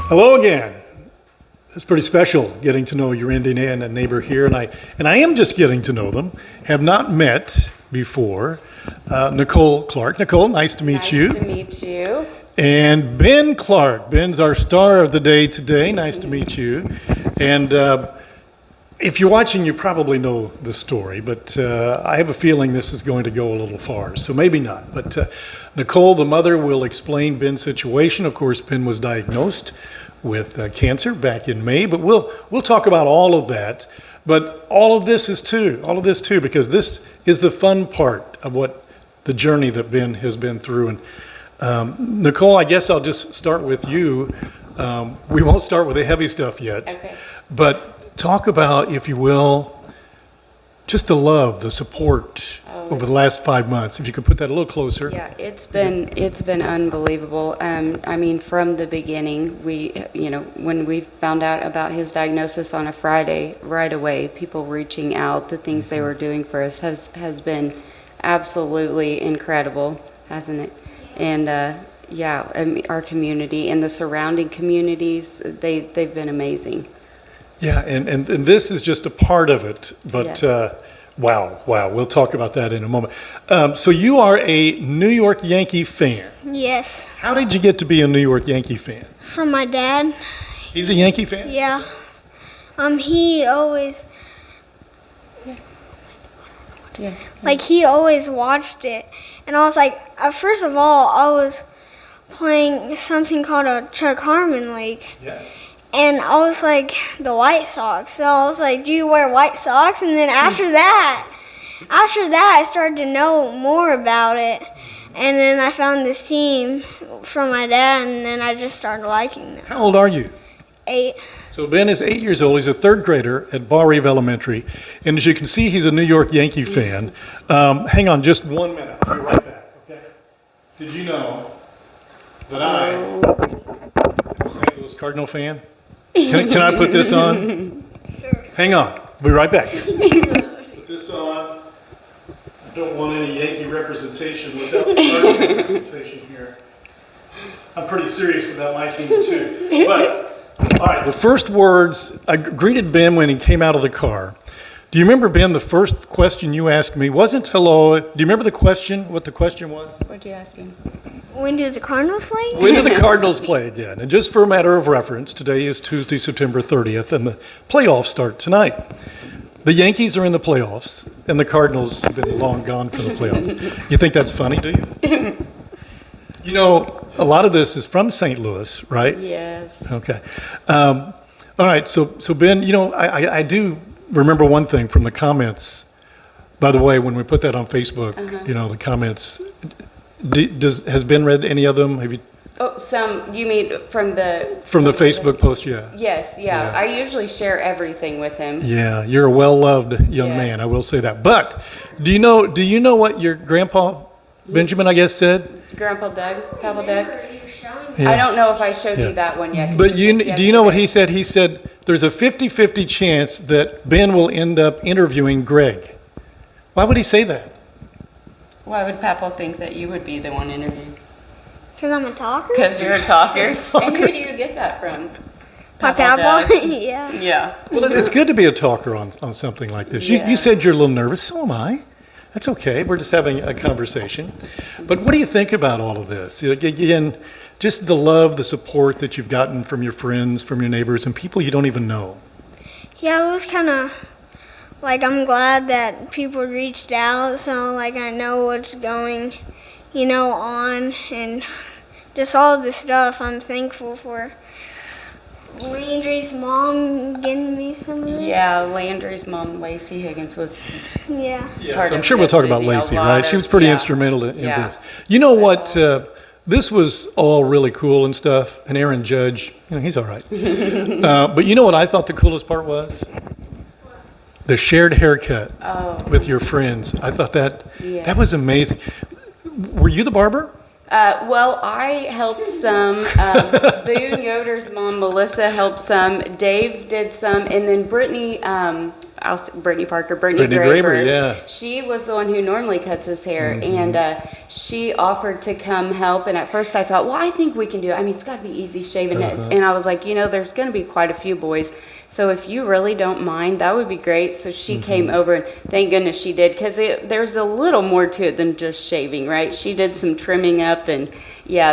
Hello again. It's pretty special getting to know your Indiana and neighbor here, and I am just getting to know them. Have not met before. Nicole Clark. Nicole, nice to meet you. Nice to meet you. And Ben Clark. Ben's our star of the day today. Nice to meet you. And if you're watching, you probably know the story, but I have a feeling this is going to go a little far, so maybe not. But Nicole, the mother, will explain Ben's situation. Of course, Ben was diagnosed with cancer back in May, but we'll talk about all of that. But all of this too, because this is the fun part of what the journey that Ben has been through. And Nicole, I guess I'll just start with you. We won't start with the heavy stuff yet, Okay. but talk about, if you will, just the love, the support over the last 5 months. If you could put that a little closer. Yeah, it's been unbelievable. I mean, from the beginning, when we found out about his diagnosis on a Friday, right away, people reaching out, the things they were doing for us has been absolutely incredible, hasn't it? And our community and the surrounding communities, they've been amazing. Yeah, and this is just a part of it, but Yeah. wow, we'll talk about that in a moment. So you are a New York Yankee fan. Yes, How did you get to be a New York Yankee fan? from my dad. He's a Yankee fan? Yeah. He always Yeah. he always watched it, and I was like, first of all, I was playing something called a Chuck Harmon League, Yeah. and I was like the White Sox. So I was like, do you wear white socks? And then after that, I started to know more about it, and then I found this team from my dad, and then I just started liking them. How old are you? 8. So Ben is 8 years old. He's a third grader at Ball Reeve Elementary. And as you can see, he's a New York Yankee fan. Hang on just 1 minute. I'll be right back, okay? Did you know that I am a St. Louis Cardinal fan? Can I put this on? Sure. Hang on. I'll be right back. Put this on. I don't want any Yankee representation without the Cardinal representation here. I'm pretty serious about my team too. But all right, the first words, I greeted Ben when he came out of the car. Do you remember, Ben, the first question you asked me wasn't hello? Do you remember the question, what the question was? What'd you ask him? When do the Cardinals play? When do the Cardinals play again? And just for a matter of reference, today is Tuesday, September 30th, and the playoffs start tonight. The Yankees are in the playoffs, and the Cardinals have been long gone from the playoffs. You think that's funny, do you? You know, a lot of this is from St. Louis, right? Yes. Okay. All right. So Ben, you know, I do remember one thing from the comments. By the way, when we put that on Facebook, you know, the comments. Has Ben read any of them? Have you? Oh, some. You mean from the Facebook post? Yeah. Yes. Yeah. I usually share everything with him. Yeah, you're a well-loved young man. I will say that. But do you know what your grandpa Benjamin, I guess, said? Grandpa Doug, Papa Doug. Yeah. I don't know if I showed you that one yet. 'Cause But it was just do you know what yesterday. he said? He said there's a 50-50 chance that Ben will end up interviewing Greg. Why would he say that? Why would Papa think that you would be the one interviewed? Because I'm a talker? Because you're a talker. And who do you get that from? My Papa papa? Doug? Yeah. Yeah. Well, it's good to be a talker on something like this. Yeah. You said you're a little nervous. So am I. That's okay. We're just having a conversation. But what do you think about all of this? Again, just the love, the support that you've gotten from your friends, from your neighbors, and people you don't even know. Yeah, it was kind of I'm glad that people reached out, so I know what's going, on, and just all of this stuff. I'm thankful for Landry's mom getting me some of this. Yeah, Landry's mom, Lacey Higgins, was Yeah. Yes, I'm sure we'll talk about Lacey, right? She was pretty instrumental in this. You know what? This was all really cool and stuff. And Aaron Judge, he's all right. But you know what I thought the coolest part was? The shared haircut with your friends. I thought that was amazing. Were you the barber? Well, I helped some. Boone Yoder's mom, Melissa, helped some. Dave did some. And then Brittany Brittany Parker, Brittany Graber, yeah. She was the one who normally cuts his hair, and she offered to come help. And at first I thought, well, I think we can do it. I mean, it's got to be easy shaving it. And I was like, there's going to be quite a few boys. So if you really don't mind, that would be great. So she came over, and thank goodness she did, because there's a little more to it than just shaving, right? She did some trimming up, and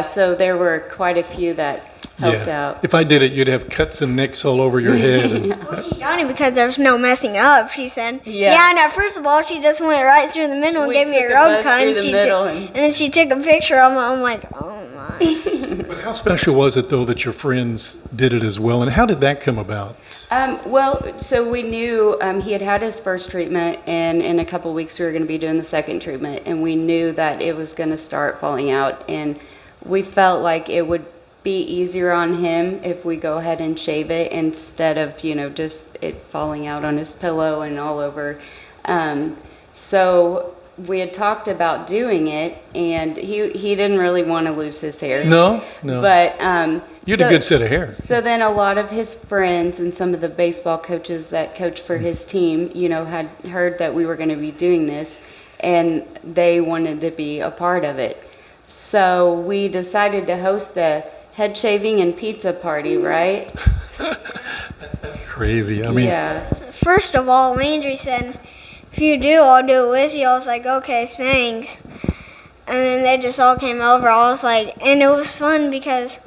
so there were quite a few that helped out. If I did it, you'd have cuts and nicks all over your head. And, Well, she done it because there was no messing up, she said. Yeah. And first of all, she just went right through the middle and We gave me a took a road bus cut. through And, the middle and then she took a picture of me. I'm like, oh my. but how special was it, though, that your friends did it as well? And how did that come about? Well, so we knew he had had his first treatment, and in a couple weeks we were going to be doing the second treatment, and we knew that it was going to start falling out, and we felt like it would be easier on him if we go ahead and shave it instead of, just it falling out on his pillow and all over. So we had talked about doing it, and he didn't really want to lose his hair. No. But You had a good set of hair. So then a lot of his friends and some of the baseball coaches that coach for his team, had heard that we were going to be doing this, and they wanted to be a part of it. So we decided to host a head shaving and pizza party, right? That's crazy. I mean, First of all, Landry said, if you do, I'll do it with you. I was like, okay, thanks. And then they just all came over. I was like, and it was fun because,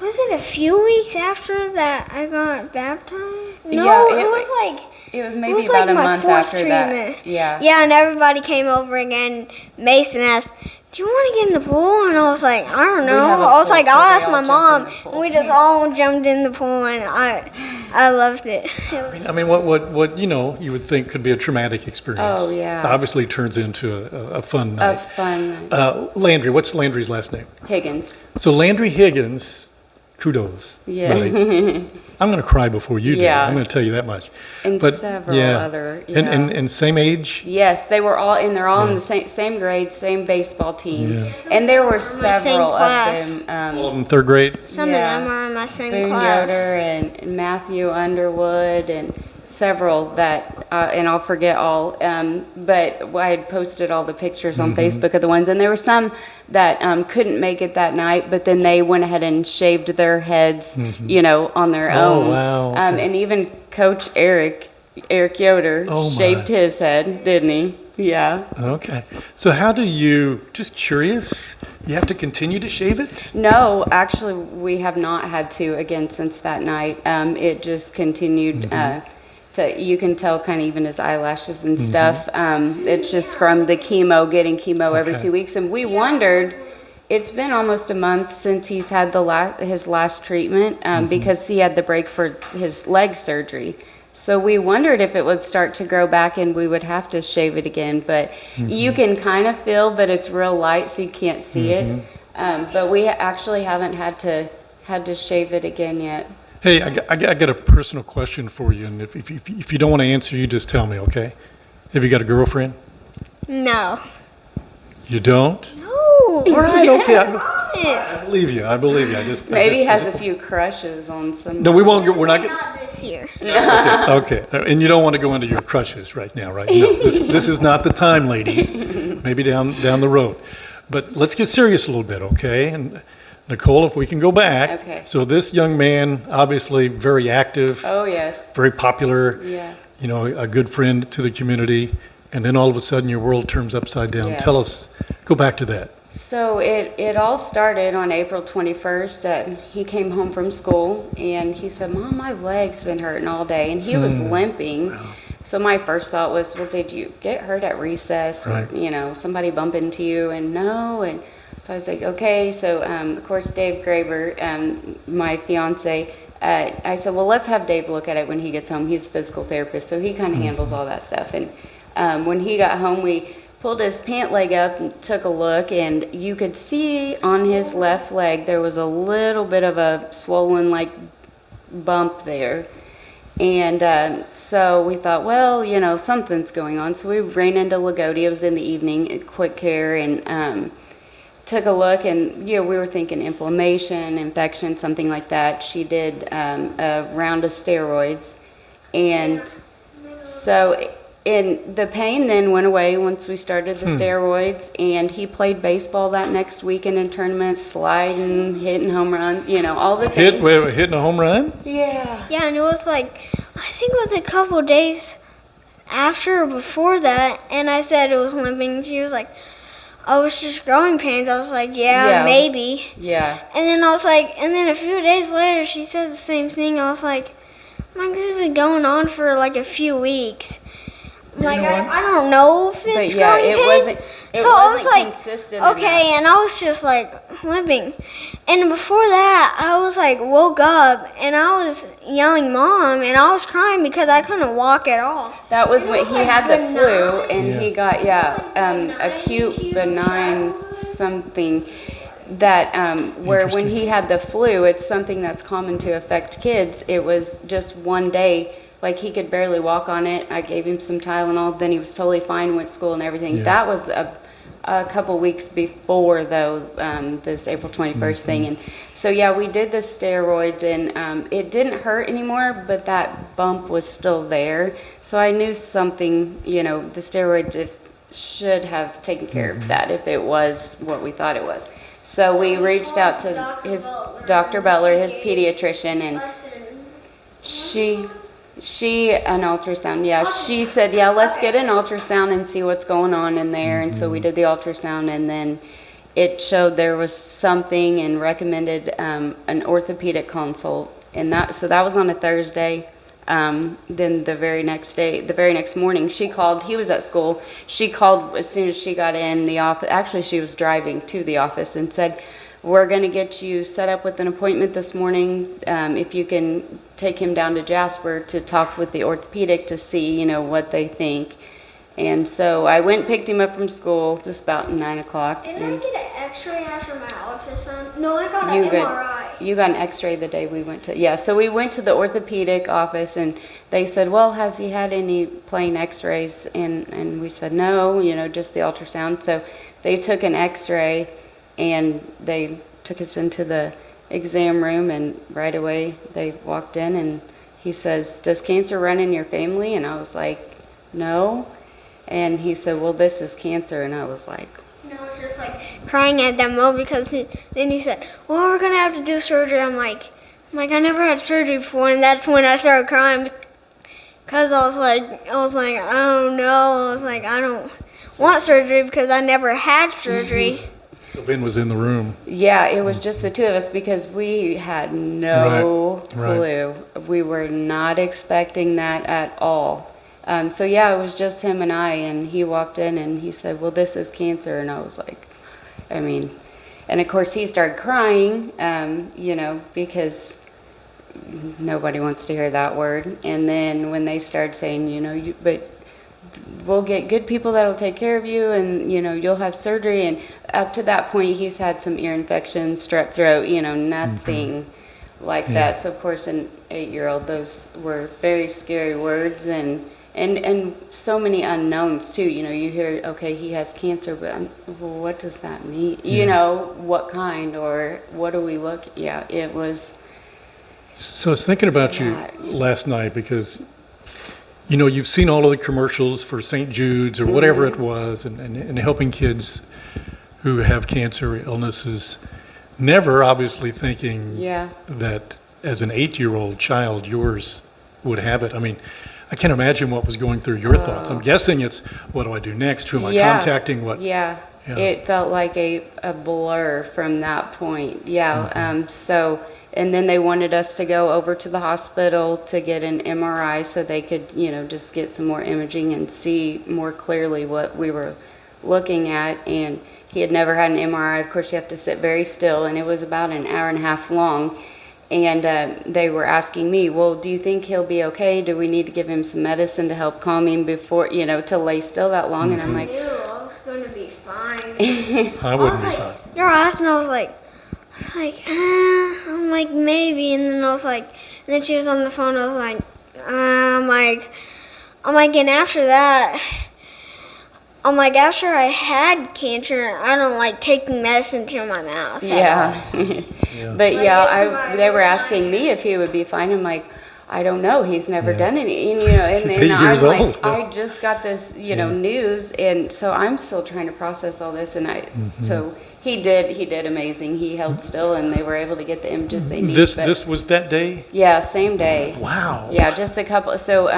was it a few weeks after that I got baptized? No, Yeah, it was like... It was maybe It was about like a my month fourth after treatment. that. Yeah. Yeah, and everybody came over again. Mason asked, do you want to get in the pool? And I was like, I don't know. have a I was pool, like, so I'll they ask all my jumped mom. in the pool. And we just all jumped in the pool, and I loved it. It was I mean, what you would think could be a traumatic experience. Oh, yeah. Obviously turns into a fun night. A fun night. Landry, what's Landry's last name? Higgins. So Landry Higgins, kudos. Yeah. Really. I'm going to cry before you do. Yeah. I'm going to tell you that much. And several other, And same age? Yes, they were all, and they're all in the same grade, same baseball team. Yeah. And there were same several of class. them. All of them third grade? Some Yeah. of them are in my same Boone class. Yoder and Matthew Underwood and several that, and I'll forget all, but I had posted all the pictures on Facebook of the ones, and there were some that couldn't make it that night, but then they went ahead and shaved their heads, on their own. Oh, wow. Okay. And even Coach Eric Yoder Oh, my. shaved his head, didn't he? Yeah. Okay. So how do you, just curious, you have to continue to shave it? No, actually, we have not had to again since that night. It just continued you can tell kind of even his eyelashes and stuff. It's just from the getting chemo every Okay. 2 weeks. And we wondered, it's been almost a month since he's had his last treatment because he had the break for his leg surgery. So we wondered if it would start to grow back and we would have to shave it again. But you can kind of feel, but it's real light, so you can't see it. But we actually haven't had to shave it again yet. Hey, I got a personal question for you, and if you don't want to answer, you just tell me, okay? Have you got a girlfriend? No. You don't? No. All right, okay. I Promise. believe you. I believe you. Maybe he has a few crushes on some. No, we won't. We're not. Not this year. Okay. And you don't want to go into your crushes right now, right? No. This is not the time, ladies. Maybe down the road. But let's get serious a little bit, okay? And Nicole, if we can go back. Okay. So this young man, obviously very active, Oh yes. very popular. Yeah. A good friend to the community, and then all of a sudden your world turns upside down. Yes. Tell us, go back to that. So it all started on April 21st. He came home from school and he said, "Mom, my leg's been hurting all day," and he was limping. So my first thought was, well, did you get hurt at recess? Right. Or, somebody bump into you? And no. And so I was like, okay. So of course, Dave Graber, my fiance, I said, well, let's have Dave look at it when he gets home. He's a physical therapist, so he kind of handles all that stuff. And when he got home, we pulled his pant leg up and took a look, and you could see on his left leg there was a little bit of a swollen bump there. And so we thought, well, something's going on. So we ran into Lagodi. It was in the evening at Quick Care, and took a look, and we were thinking inflammation, infection, something like that. She did a round of steroids, and So, and the pain then went away once we started the steroids, and he played baseball that next weekend in tournaments, sliding, hitting home run, all the things. Hitting a home run? Yeah. Yeah, and it was like, I think it was a couple days after or before that, and I said it was limping. She was like, oh, it's just growing pains. I was like, yeah, maybe. Yeah. And then I was like, and then a few days later, she said the same thing. I was like, this has been going on for like a few weeks. Like, I don't know if it's But yeah, growing it pains. wasn't. It So I was wasn't like, consistent okay, enough. and I was just like limping. And before that, I was like woke up and I was yelling mom and I was crying because I couldn't walk at all. That was And it when was, he like, had the flu, benign. and he got acute benign something that where when he had the flu, it's something that's common to affect kids. It was just one day. Like, he could barely walk on it. I gave him some Tylenol. Then he was totally fine, went to school and everything. Yeah. That was a couple weeks before, though, this April 21st thing. And so, yeah, we did the steroids, and it didn't hurt anymore, but that bump was still there. So I knew something, the steroids should have taken care of that if it was what we thought it was. So we reached out to Dr. Butler, his pediatrician, and she an ultrasound, yeah. She said, yeah, let's get an ultrasound and see what's going on in there. And so we did the ultrasound, and then it showed there was something and recommended an orthopedic consult. And that was on a Thursday. Then the very next morning, she called. He was at school. She called as soon as she got in the office. Actually, she was driving to the office and said, we're going to get you set up with an appointment this morning. If you can take him down to Jasper to talk with the orthopedic to see, what they think. And so I went and picked him up from school just about 9 o'clock. Didn't I get an x-ray after my ultrasound? No, I got an MRI. You got an x-ray the day we went to, yeah. So we went to the orthopedic office, and they said, well, has he had any plain x-rays? And we said, no, just the ultrasound. So they took an x-ray, and they took us into the exam room, and right away they walked in, and he says, does cancer run in your family? And I was like, no. And he said, well, this is cancer. And I was like, I was just like crying at that moment because then he said, well, we're going to have to do surgery. I'm like, I never had surgery before. And that's when I started crying because I was like, oh no. I was like, I don't want surgery because I never had surgery. So Ben was in the room. yeah, it was just the two of us because we had no clue. We were not expecting that at all. So yeah, it was just him and I, and he walked in and he said, well, this is cancer. And I was like, and of course he started crying, because nobody wants to hear that word. And then when they started saying, but we'll get good people that'll take care of you, and, you'll have surgery. And up to that point, he's had some ear infections, strep throat, nothing like that. So of course, an 8-year-old, those were very scary words, and so many unknowns too. You hear, okay, he has cancer, but well, what does that mean? What kind, or what do we look? Yeah, it was. So I was thinking about you last night because, you've seen all of the commercials for St. Jude's or whatever it was, and helping kids who have cancer illnesses, never obviously thinking that as an 8-year-old child, yours would have it. I mean, I can't imagine what was going through your thoughts. I'm guessing it's, what do I do next? Who am I contacting? What? Yeah. It felt like a blur from that point. Yeah. So, and then they wanted us to go over to the hospital to get an MRI so they could, just get some more imaging and see more clearly what we were looking at. And he had never had an MRI. Of course, you have to sit very still, and it was about an hour and a half long. And they were asking me, well, do you think he'll be okay? Do we need to give him some medicine to help calm him before, to lay still that long? And I'm like, I knew I was going to be fine. I wouldn't be fine. They were asking, I was like, I'm like, maybe. And then I was like, and then she was on the phone, I was like, I'm like, and after that, after I had cancer, I don't like taking medicine to my mouth. yeah. But they were asking me if he would be fine. I'm like, I don't know. He's never Yeah. done any, and, and, He's and 8 I'm years like, old. I just got this, news, and so I'm still trying to process all this, and so he did amazing. He held still, and they were able to get the images they needed. This was that day? Yeah, same day. Wow. Yeah, just a couple. So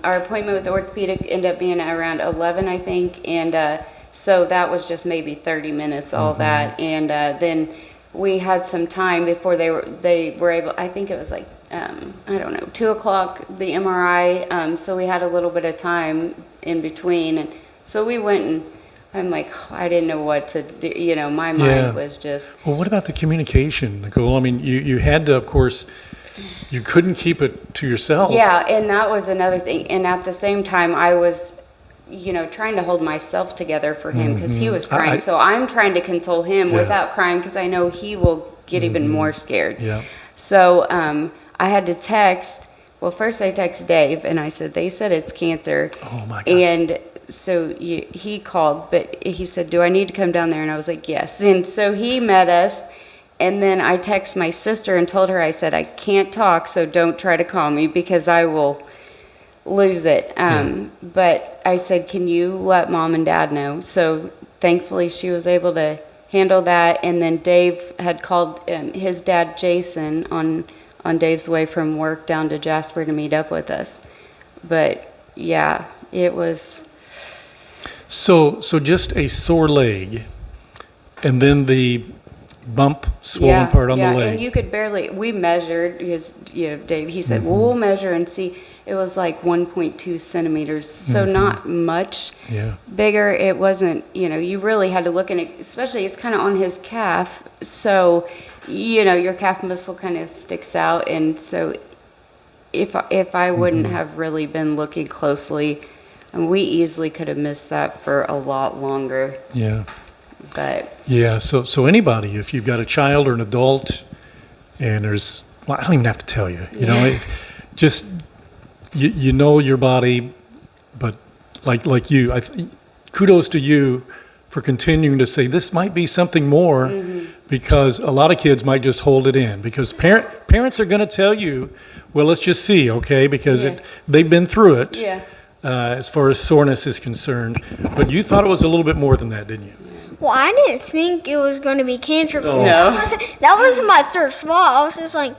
our appointment with the orthopedic ended up being around 11, I think, and so that was just maybe 30 minutes, all that, and then we had some time before they were able. I think it was like I don't know, 2 o'clock the MRI. So we had a little bit of time in between, and so we went and. I'm like, I didn't know what to do. My mind was just. Well, what about the communication, Nicole? I mean, you had to, of course, you couldn't keep it to yourself. Yeah, and that was another thing. And at the same time, I was, trying to hold myself together for him because he was crying. So I'm trying to console him without crying because I know he will get even more scared. Yeah. So I had to text. Well, first I texted Dave and I said, they said it's cancer. Oh my gosh. And so he called, but he said, do I need to come down there? And I was like, yes. And so he met us. And then I texted my sister and told her, I said, I can't talk, so don't try to call me because I will lose it. But I said, can you let Mom and Dad know? So thankfully she was able to handle that. And then Dave had called his dad, Jason, on Dave's way from work down to Jasper to meet up with us. But yeah, it was. So just a sore leg, and then the bump, swollen part on the leg. And you could barely. We measured because Dave. He said, "Well, we'll measure and see." It was like 1.2 centimeters, so not much bigger. It wasn't. You really had to look in it. Especially, it's kind of on his calf, so your calf muscle kind of sticks out, and so if I wouldn't have really been looking closely, and we easily could have missed that for a lot longer. Yeah. But yeah, so anybody, if you've got a child or an adult, and there's, well, I don't even have to tell you, just you know your body, but like you, kudos to you for continuing to say this might be something more, because a lot of kids might just hold it in because parents are going to tell you, well, let's just see, okay, because they've been through it. yeah. As far as soreness is concerned, but you thought it was a little bit more than that, didn't you? Well, I didn't think it was going to be cancer. No. That was my first thought. I was just like,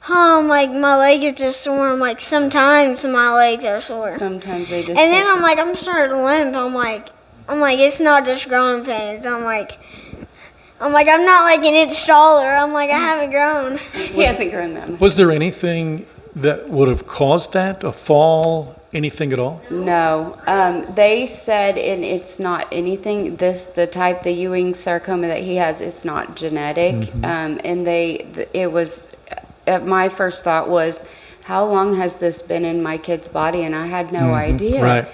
I'm like, my leg is just sore. I'm like, sometimes my legs are sore. Sometimes they just. And then I'm like, I'm starting to limp. I'm like, it's not just growing pains. I'm like, I'm not like an inch taller. I'm like, I haven't grown. He hasn't grown that much. Was there anything that would have caused that, a fall, anything at all? No, they said, and it's not anything. The type, the Ewing sarcoma that he has, it's not genetic. And it was. My first thought was, how long has this been in my kid's body? And I had no idea. Right.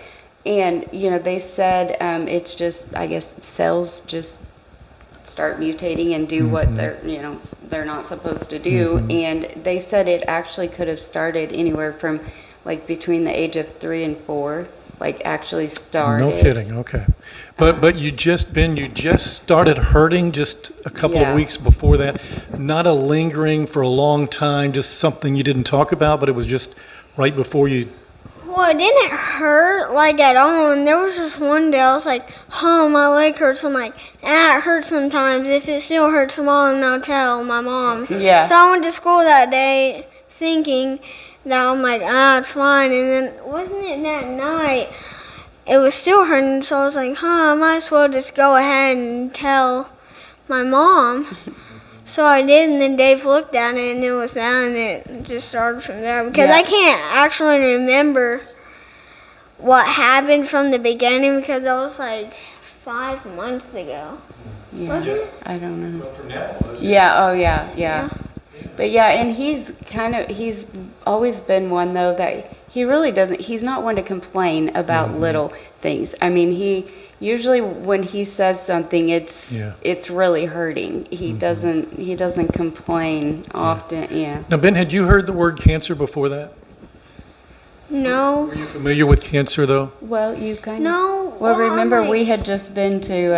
And they said it's just, I guess, cells just start mutating and do what they're not supposed to do. And they said it actually could have started anywhere from like between the age of 3 and 4, like actually started. No kidding. Okay, but you just started hurting just a couple of weeks before that. Not a lingering for a long time, just something you didn't talk about, but it was just right before you. Well, it didn't hurt like at all. And there was just one day I was like, oh, my leg hurts. I'm like, it hurts sometimes. If it still hurts tomorrow, then I'll tell my mom. Yeah. So I went to school that day thinking that I'm like, it's fine. And then wasn't it that night? It was still hurting. So I was like, I might as well just go ahead and tell my mom. So I did, and then Dave looked at it, and it was that, and it just started from there. Because I can't actually remember what happened from the beginning, because that was like 5 months ago. Yeah. Wasn't it? I don't know. Well, for now it was. Yeah. Oh, yeah. But yeah, and he's always been one though that he really doesn't. He's not one to complain about little things. I mean, he usually when he says something, it's really hurting. He doesn't complain often. Yeah. Now, Ben, had you heard the word cancer before that? No. Were you familiar with cancer, though? Well, you kind of. No. Well, I'm remember like- we had just been to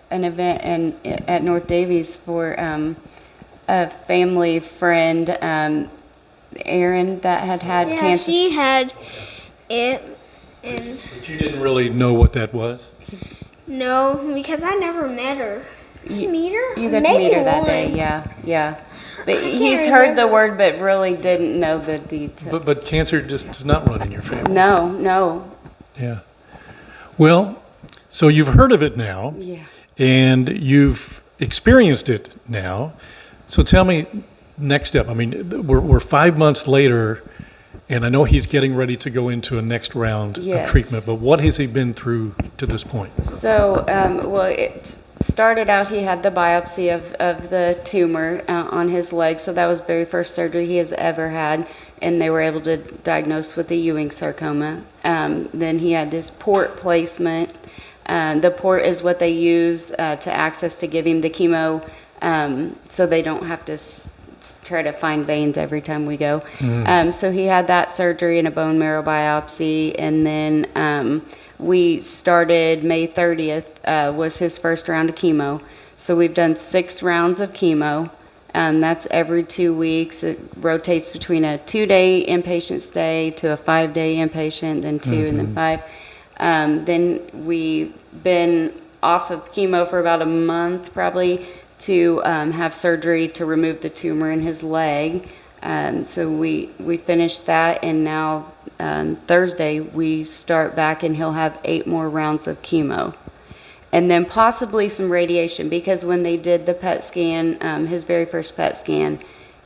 an event at North Davies for a family friend Erin that had Yeah, cancer. she had it, and But you didn't really know what that was? no, because I never met her. Did I meet her? You got to Maybe meet her that day, once. yeah. But can't he's heard the remember. word, but really didn't know the details. But cancer just does not run in your family. No. Yeah. Well, so you've heard of it now, Yeah. and you've experienced it now. So tell me, next step. I mean, we're 5 months later, and I know he's getting ready to go into a next round Yes. of treatment, but what has he been through to this point? So, well, it started out, he had the biopsy of the tumor on his leg. So that was the very first surgery he has ever had. And they were able to diagnose with the Ewing sarcoma. Then he had this port placement. The port is what they use to access to give him the chemo, so they don't have to try to find veins every time we go. So he had that surgery and a bone marrow biopsy, and then we started May 30th was his first round of chemo. So we've done 6 rounds of chemo. That's every 2 weeks. It rotates between a 2-day inpatient stay to a 5-day inpatient, then 2, and then 5. Then we've been off of chemo for about a month, probably, to have surgery to remove the tumor in his leg. So we finished that, and now Thursday we start back, and he'll have 8 more rounds of chemo. And then possibly some radiation, because when they did the PET scan, his very first PET scan,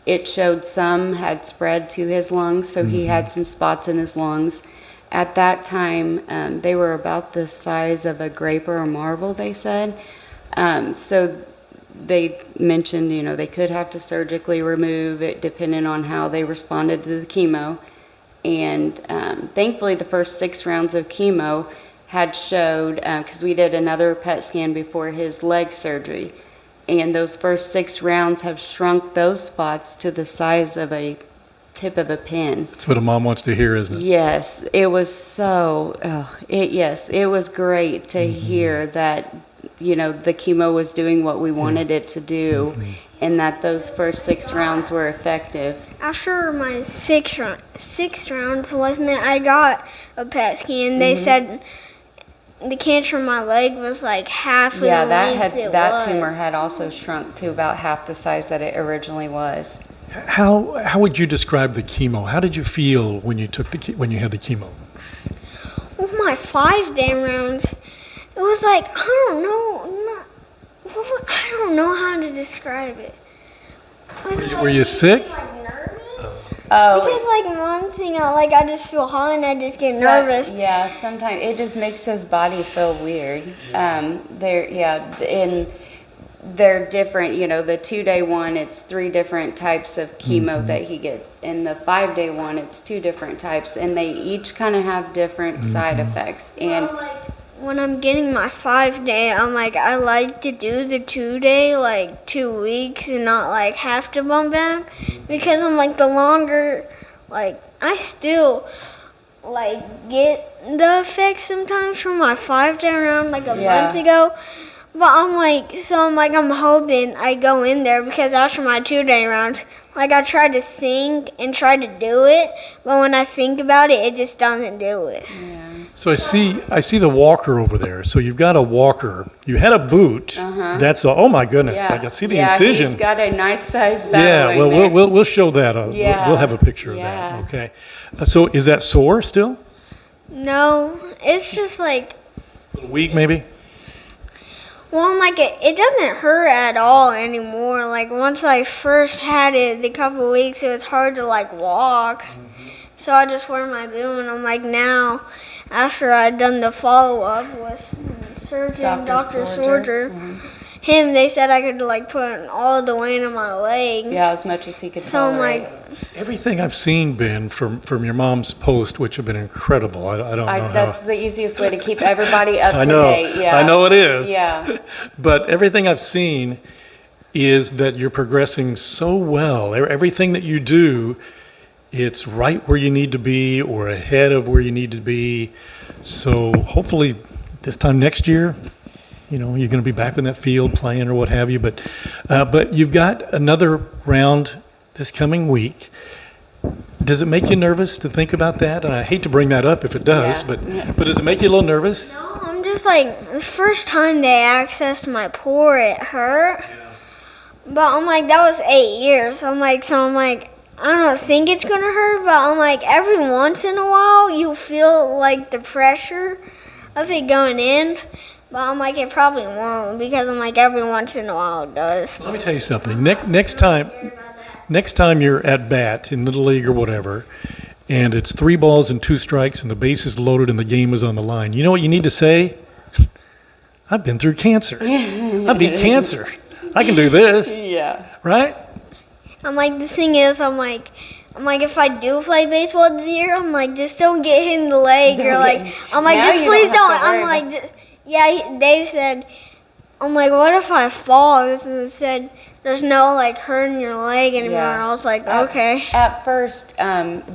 it showed some had spread to his lungs, so he had some spots in his lungs. At that time, they were about the size of a grape or a marble, they said. So they mentioned, they could have to surgically remove it depending on how they responded to the chemo. And thankfully, the first 6 rounds of chemo had showed, because we did another PET scan before his leg surgery, and those first 6 rounds have shrunk those spots to the size of a tip of a pin. That's what a mom wants to hear, isn't it? Yes, it was it was great to hear that, the chemo was doing what we wanted it to do, and that those first 6 rounds were effective. After my 6 rounds, wasn't it? I got a PET scan. They said the cancer in my leg was like half of the length it that was. tumor had also shrunk to about half the size that it originally was. How would you describe the chemo? How did you feel when you took when you had the chemo? With my 5-day rounds, it was like, I don't know how to describe it. Were you sick? Like nervous? Oh, Because like once, I just feel hot and I just get nervous. Yeah, sometimes it just makes his body feel weird. They're different. The 2-day one, it's 3 different types of chemo that he gets. In the 5-day one, it's 2 different types, and they each kind of have different side effects. And Well, when I'm getting my 5-day, I like to do the 2-day, 2 weeks, and not have to bump back, because the longer, I still get the effects sometimes from my 5-day round a month ago. But I'm hoping I go in there, because after my 2-day rounds, I try to think and try to do it, but when I think about it, it just doesn't do it. So I see the walker over there. So you've got a walker. You had a boot. That's oh my goodness! I can see the incision. He's got a nice size battle. Yeah, well, we'll show that. Yeah. We'll have a picture of Yeah. that. Okay. So is that sore still? No, it's just A little weak, maybe. well, it doesn't hurt at all anymore. Once I first had it, the couple weeks, it was hard to walk. So I just wear my boot, and now, after I'd done the follow-up with surgeon, Dr. Sorger, they said I could put all the weight on my leg. Yeah, as much as he could So I'm tolerate. Everything I've seen, Ben, from your mom's post, which have been incredible. I don't know how. That's the easiest way to keep everybody up I to know. date. Yeah. I know it is. Yeah. But everything I've seen is that you're progressing so well. Everything that you do, it's right where you need to be or ahead of where you need to be. So hopefully this time next year, you're going to be back in that field playing or what have you. But you've got another round this coming week. Does it make you nervous to think about that? I hate to bring that up if it does, Yeah. but does it make you a little nervous? No, I'm just like, the first time they accessed my pore, it hurt. But I'm like, that was 8 years. I'm like, I don't think it's gonna hurt, but I'm like, every once in a while, you feel like the pressure of it going in. But I'm like, it probably won't, because I'm like, every once in a while it does. Let me tell you something. Next time you're at bat in Little League or whatever, and it's 3 balls and 2 strikes and the base is loaded and the game is on the line, you know what you need to say? I've been through cancer. I beat cancer. I can do this. Yeah. Right? I'm like, the thing is, I'm like, if I do play baseball this year, I'm like, just don't get hit in the leg, or like, I'm like, Now just you please don't have don't. to worry I'm like, Dave said, I'm like, what if I fall? And said, there's no like hurting your leg anymore. Yeah. I was like, okay. At first,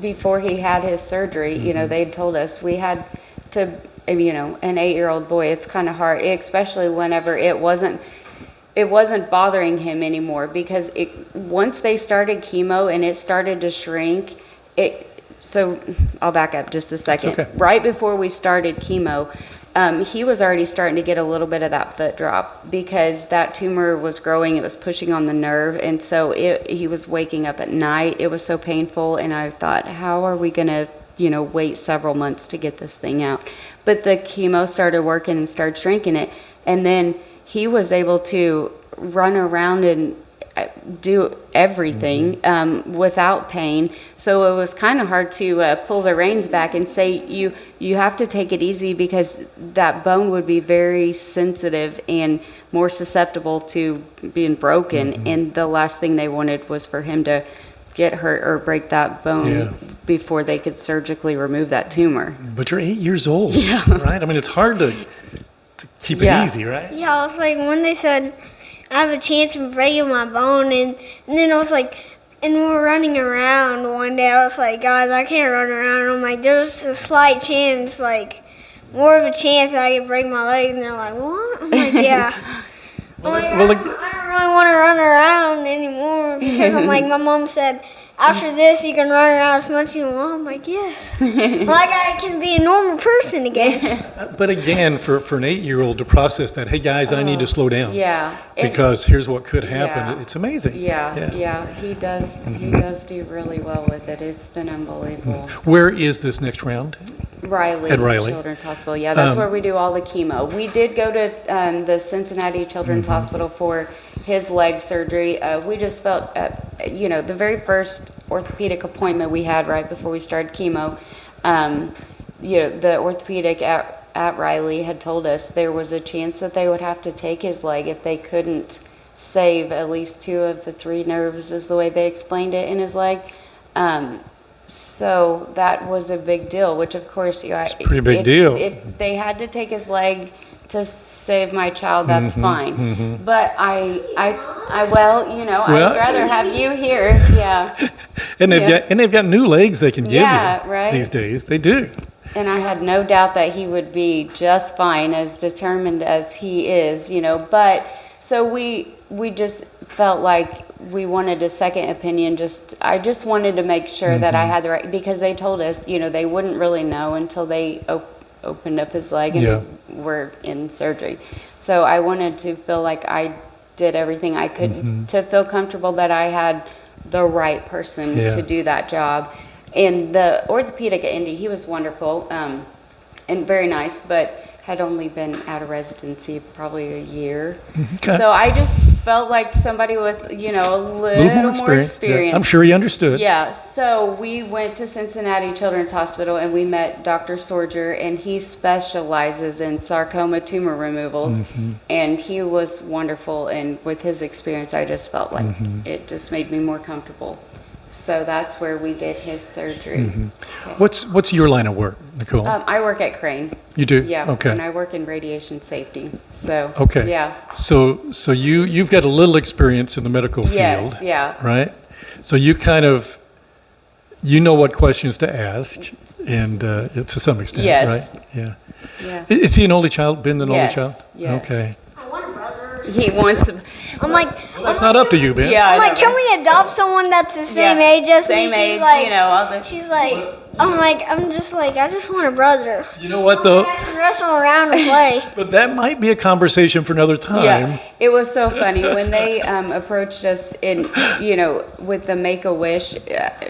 before he had his surgery, they'd told us we had to, an 8-year-old boy, it's kind of hard, especially whenever it wasn't bothering him anymore, because once they started chemo and it started to shrink, so I'll back up just a second. Okay. Right before we started chemo, he was already starting to get a little bit of that foot drop, because that tumor was growing, it was pushing on the nerve, and so he was waking up at night. It was so painful, and I thought, how are we going to, wait several months to get this thing out? But the chemo started working and started shrinking it, and then he was able to run around and do everything without pain. So it was kind of hard to pull the reins back and say, you have to take it easy, because that bone would be very sensitive and more susceptible to being broken. And the last thing they wanted was for him to get hurt or break that bone before they could surgically remove that tumor. But you're 8 years old, right? I mean, it's hard to keep it easy, right? Yeah, I was like, when they said I have a chance of breaking my bone, and then I was like, and we were running around one day, I was like, guys, I can't run around. And I'm like, there's a slight chance, like, more of a chance that I could break my leg. And they're like, what? I'm like, yeah. I'm like, I don't really want to run around anymore, because I'm like, my mom said, after this, you can run around as much as you want. I'm like, yes. Like, I can be a normal person again. But again, for an 8-year-old to process that, hey guys, I need to slow down. Yeah. Because here's what could happen. Yeah. It's amazing. Yeah, he does. He does do really well with it. It's been unbelievable. Where is this next round? Riley, At Riley. Children's Hospital. Yeah, that's where we do all the chemo. We did go to the Cincinnati Children's Hospital for his leg surgery. We just felt, the very first orthopedic appointment we had right before we started chemo, the orthopedic at Riley had told us there was a chance that they would have to take his leg if they couldn't save at least 2 of the 3 nerves, is the way they explained it, in his leg. So that was a big deal, which of course, it's a pretty big deal. If they had to take his leg to save my child, that's fine. But I'd rather have you here. Yeah. And they've got new legs they can give you right. these days. They do. And I had no doubt that he would be just fine, as determined as he is, But so we just felt like we wanted a second opinion. I just wanted to make sure that I had the right, because they told us, they wouldn't really know until they opened up his leg and were in surgery. So I wanted to feel like I did everything I could to feel comfortable that I had the right person to do that job. And the orthopedic at Indy, he was wonderful and very nice, but had only been out of residency probably a year. Okay. So I just felt like somebody with, a little more experience. Yeah, I'm sure he understood. Yeah, so we went to Cincinnati Children's Hospital and we met Dr. Sorger, and he specializes in sarcoma tumor removals. And he was wonderful, and with his experience, I just felt like it just made me more comfortable. So that's where we did his surgery. Okay. What's your line of work, Nicole? I work at Crane. You do? Yeah. Okay. And I work in radiation safety. So. Okay. Yeah. So you've got a little experience in the medical field. Yes. Yeah. Right. So you kind of, know what questions to ask, and to some extent, Yes. right? Yeah. Yeah. Is he an only child? Been an only Yes, child? yes. Okay. I want a brother or he wants. I'm like, Well, that's not up to you, Ben. Yeah, I'm I like, know, can we adopt someone that's the same Yeah, age as same me? age, She's like, you know, all the. she's like, I'm just like, I just want a brother. You know what, though? I can wrestle around and play. But that might be a conversation for another time. Yeah, it was so funny when they approached us in, with the Make-A-Wish.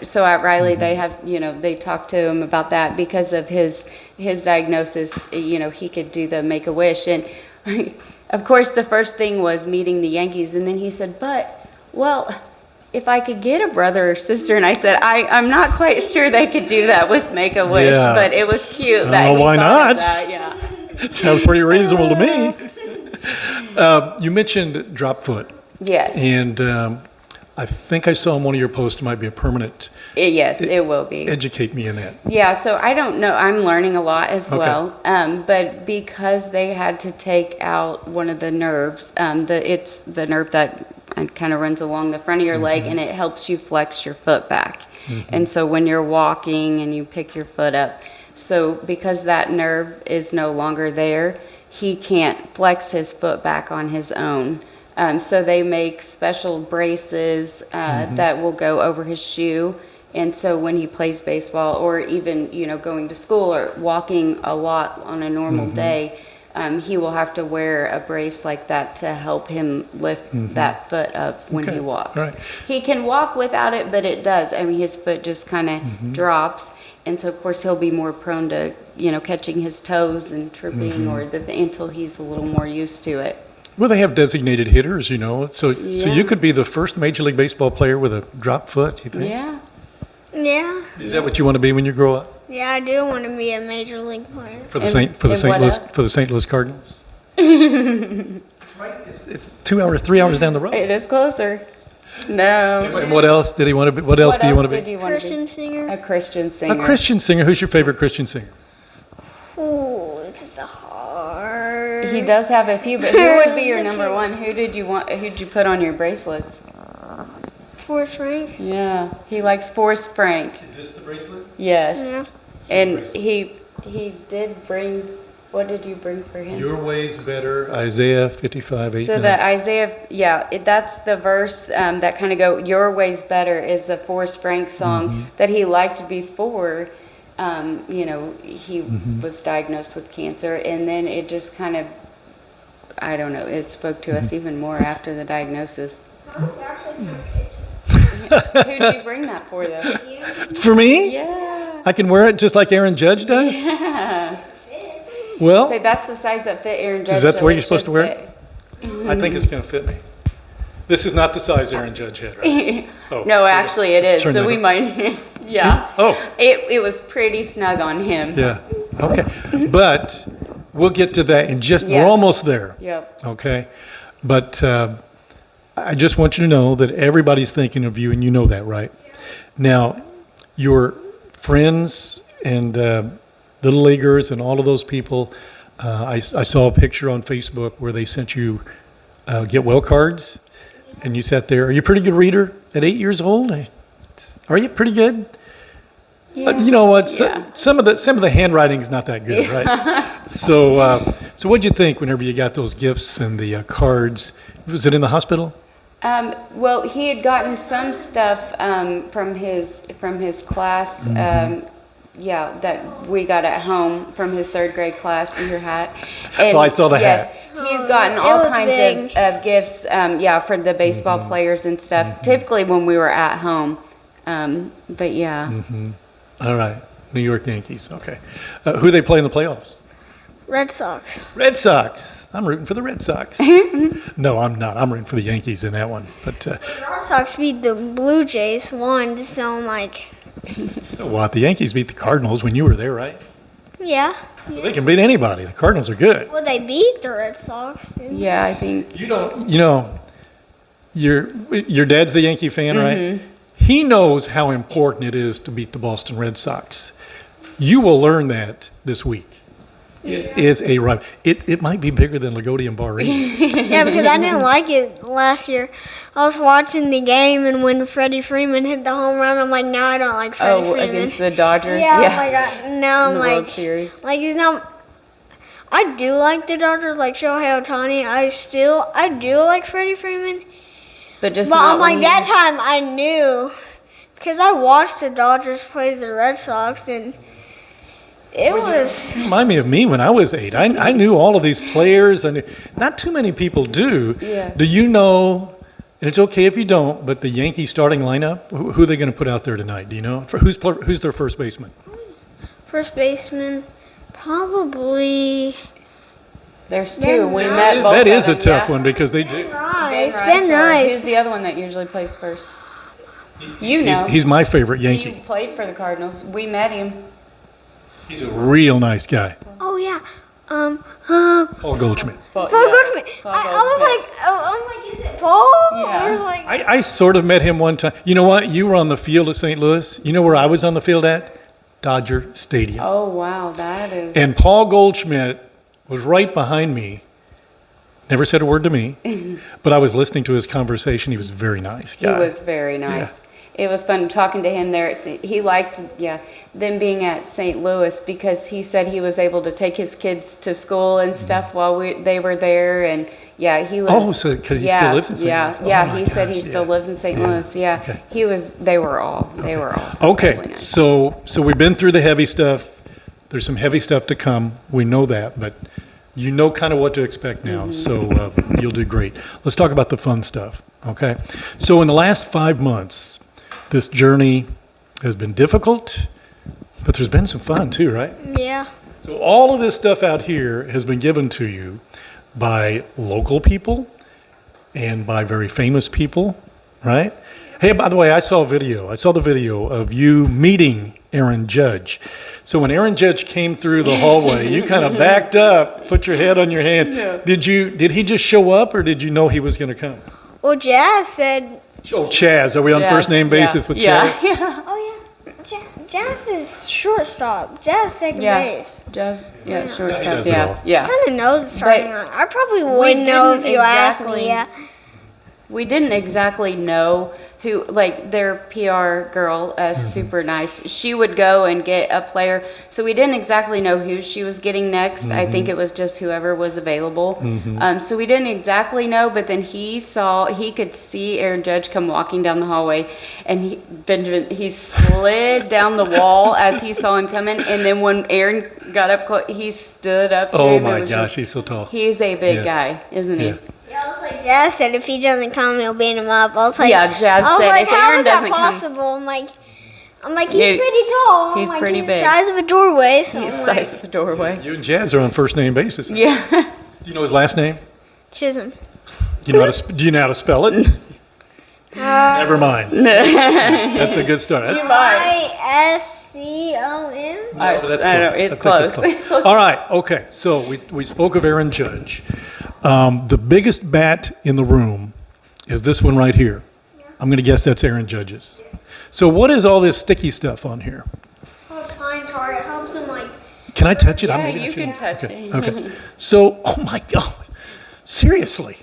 So at Riley, they have, they talked to him about that because of his diagnosis. He could do the Make-A-Wish, and of course, the first thing was meeting the Yankees, and then he said, if I could get a brother or sister, and I said, I'm not quite sure they could do that with Make-A-Wish, Yeah. but it was cute that Oh, he why thought not? of that, yeah. Sounds pretty reasonable to me. You mentioned drop foot, Yes. and I think I saw in one of your posts it might be a permanent. Yes, it will be. Educate me in that. Yeah, so I don't know. I'm learning a lot as Okay. well. But because they had to take out one of the nerves, it's the nerve that kind of runs along the front of your leg, and it helps you flex your foot back. And so when you're walking and you pick your foot up, so because that nerve is no longer there, he can't flex his foot back on his own. So they make special braces that will go over his shoe. And so when he plays baseball or even, going to school or walking a lot on a normal day, he will have to wear a brace like that to help him lift that foot up when Okay, he walks. right. He can walk without it, but it does. I mean, his foot just kind of drops. And so, of course, he'll be more prone to, catching his toes and tripping until he's a little more used to it. Well, they have designated hitters, so you could be the first Major League Baseball player with a drop foot, you think? Yeah. Yeah. Is that what you want to be when you grow up? Yeah, I do want to be a major league player. For the And St. Louis Cardinals? It's right. It's 3 hours down the road. It is closer. No. And what else did he want to be? What else do you want to did be? you want to Christian singer. be? A Christian singer. A Christian singer. Who's your favorite Christian singer? Ooh, this is a hard. He does have a few, but who would be your number one? Who did you want? Who'd you put on your bracelets? Forrest Frank. Yeah, he likes Forrest Frank. Is this the bracelet? Yes. Yeah. And he did bring. What did you bring for him? Your way's better. Isaiah 55, 8, So 9. the Isaiah, that's the verse that kind of go, your way's better is the Forrest Frank song that he liked before, he was diagnosed with cancer. And then it just kind of, I don't know, it spoke to us even more after the diagnosis. Who'd you bring that for, though? For me? Yeah. I can wear it just like Aaron Judge does? Yeah. Well, So that's the size that fit Aaron Judge. Is that the so way it you're supposed should to wear it? I think it's going to fit me. This is not the size Aaron Judge had, right? fit. Oh, No, actually it is. Turn So that we up. might, yeah. Oh, It was pretty snug on him. yeah. Okay. But we'll get to that in just, we're Yes. almost there. Yep. Okay. But I just want you to know that everybody's thinking of you, and you know that, right? Now, your friends and little leaguers and all of those people, I saw a picture on Facebook where they sent you get well cards, and you sat there. Are you a pretty good reader at 8 years old? Are you pretty good? Yeah. You know what? Yeah. Some of the handwriting is not that good, right? So what'd you think whenever you got those gifts and the cards? Was it in the hospital? Well, he had gotten some stuff from his class. That we got at home from his third grade class in your hat. And I saw the hat. He's gotten It all was kinds big. of gifts. For the baseball players and stuff. Typically when we were at home. But yeah. All right. New York Yankees. Okay. Who they play in the playoffs? Red Sox. Red Sox. I'm rooting for the Red Sox. No, I'm not. I'm rooting for the Yankees in that one. But Red Sox beat the Blue Jays 1, so I'm like, so what? The Yankees beat the Cardinals when you were there, right? yeah. So they can beat anybody. The Cardinals are good. Well, they beat the Red Sox, didn't they? Yeah, I think. You don't. Your dad's the Yankee fan, right? He knows how important it is to beat the Boston Red Sox. You will learn that this week. It is a run. It might be bigger than Lagodi and Bahrain. Yeah, because I didn't like it last year. I was watching the game, and when Freddie Freeman hit the home run, I'm like, no, I don't like Freddie Freeman. Against the Dodgers. yeah, oh my God. Now In I'm the World like, Series. he's not. I do like the Dodgers, like Shohei Ohtani. I do like Freddie Freeman. But just But not on like when that time, I knew because I watched the Dodgers play the Red Sox, and it was. Remind me of me when I was 8. I knew all of these players, and not too many people do. Yeah. Do you know, and it's okay if you don't, but the Yankee starting lineup, who are they going to put out there tonight? Do you know? Who's their first baseman? First baseman, probably. There's two. We met both That of is a them, tough yeah. one because they do. Nice. Ben Ben Rice, or Rice. Who's the other one that usually plays first? You know. He's my favorite He Yankee. played for the Cardinals. We met him. He's a real nice guy. Oh yeah. Paul Goldschmidt. Paul Goldschmidt. Paul I was Goldschmidt. like, I'm like, is it Paul? Yeah. Or like, I sort of met him one time. You know what? You were on the field at St. Louis. You know where I was on the field at? Dodger Stadium. Oh, wow. That is. And Paul Goldschmidt was right behind me. Never said a word to me, but I was listening to his conversation. He was a very nice He guy. was very nice. It was fun talking to him there. He liked, them being at St. Louis because he said he was able to take his kids to school and stuff while they were there. And he was. Oh, so 'cause he still lives in St. Louis. Oh, Yeah, my he said he gosh, still yeah. lives in St. Yeah. Louis. Yeah, Okay. he was. They were all. They were all. So Okay, totally nice. so we've been through the heavy stuff. There's some heavy stuff to come. We know that, but you know kind of what to expect now. Mm-hmm. So you'll do great. Let's talk about the fun stuff. Okay. So in the last 5 months, this journey has been difficult, but there's been some fun too, right? yeah. So all of this stuff out here has been given to you by local people and by very famous people, right? Hey, by the way, I saw the video of you meeting Aaron Judge. So when Aaron Judge came through the hallway, you kind of backed up, put your head on your hands. Yeah. Did he just show up or did you know he was going to come? Well, Jazz said, Oh, Chaz. Are we on Jazz, first name basis with Chaz? Yeah. oh yeah, Jazz is shortstop. Jazz second Yeah. base. Just does shortstop. it Yeah, all. yeah. Kind of knows the starting line. I probably wouldn't know if didn't you asked exactly- me. Yeah. We didn't exactly know who, like their PR girl, super nice. She would go and get a player. So we didn't exactly know who she was getting next. I think it was just whoever was available. So we didn't exactly know, but then he could see Aaron Judge come walking down the hallway, and he slid down the wall as he saw him coming. And then when Aaron got up close, he stood up to Oh him. It my was gosh, just- he's so tall. He's a big Yeah. guy, isn't he? Yeah. Yeah, I was like, Jazz said if he doesn't come, he'll beat him up. I was like, Yeah, Jazz I was said like, if how Aaron is that doesn't come- possible? I'm like, he's Yeah, pretty tall. he's I'm like, pretty he's big. the size of a doorway. So He's I'm the like, size of a doorway. You and Jazz are on first name basis. Yeah. Do you know his last name? Chisholm. Do you know how to spell it? Never mind. That's a good start. That's, ISCOM. I that's know, it's close. close. All right. Okay. So we spoke of Aaron Judge. The biggest bat in the room is this one right here. I'm going to guess that's Aaron Judge's. So what is all this sticky stuff on here? It's called pine tar. It helps him like. Can I touch it? Yeah, Maybe I you can shouldn't. touch Okay. it. Okay. So, oh my God. Seriously.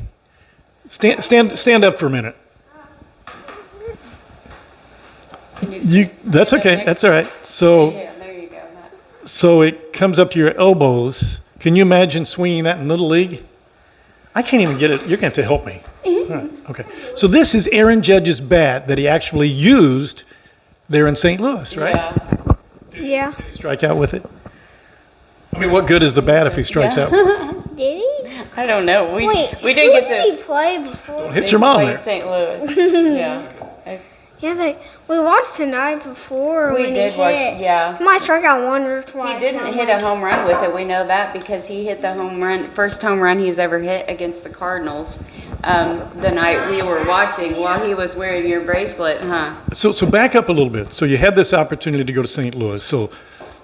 Stand up for a minute. Can you That's stand up okay. next- That's all right. So. Yeah, there you go. So it comes up to your elbows. Can you imagine swinging that in Little League? I can't even get it. You're going to have to help me. All right, okay. So this is Aaron Judge's bat that he actually used there in St. Louis, right? Yeah. Yeah. Did he strike out with it? I mean, what good is the bat if he strikes out? Did he? I don't know. We Wait, didn't who get did to. he play before? Hit your mom played there. St. Louis. Yeah. Yeah, we watched tonight before We when did he watch. hit. Yeah. He might strike out one or twice. He didn't but I'm hit like, a home run with it. We know that because he hit the first home run he's ever hit against the Cardinals. The night we were watching while he was wearing your bracelet, huh? So back up a little bit. So you had this opportunity to go to St. Louis. So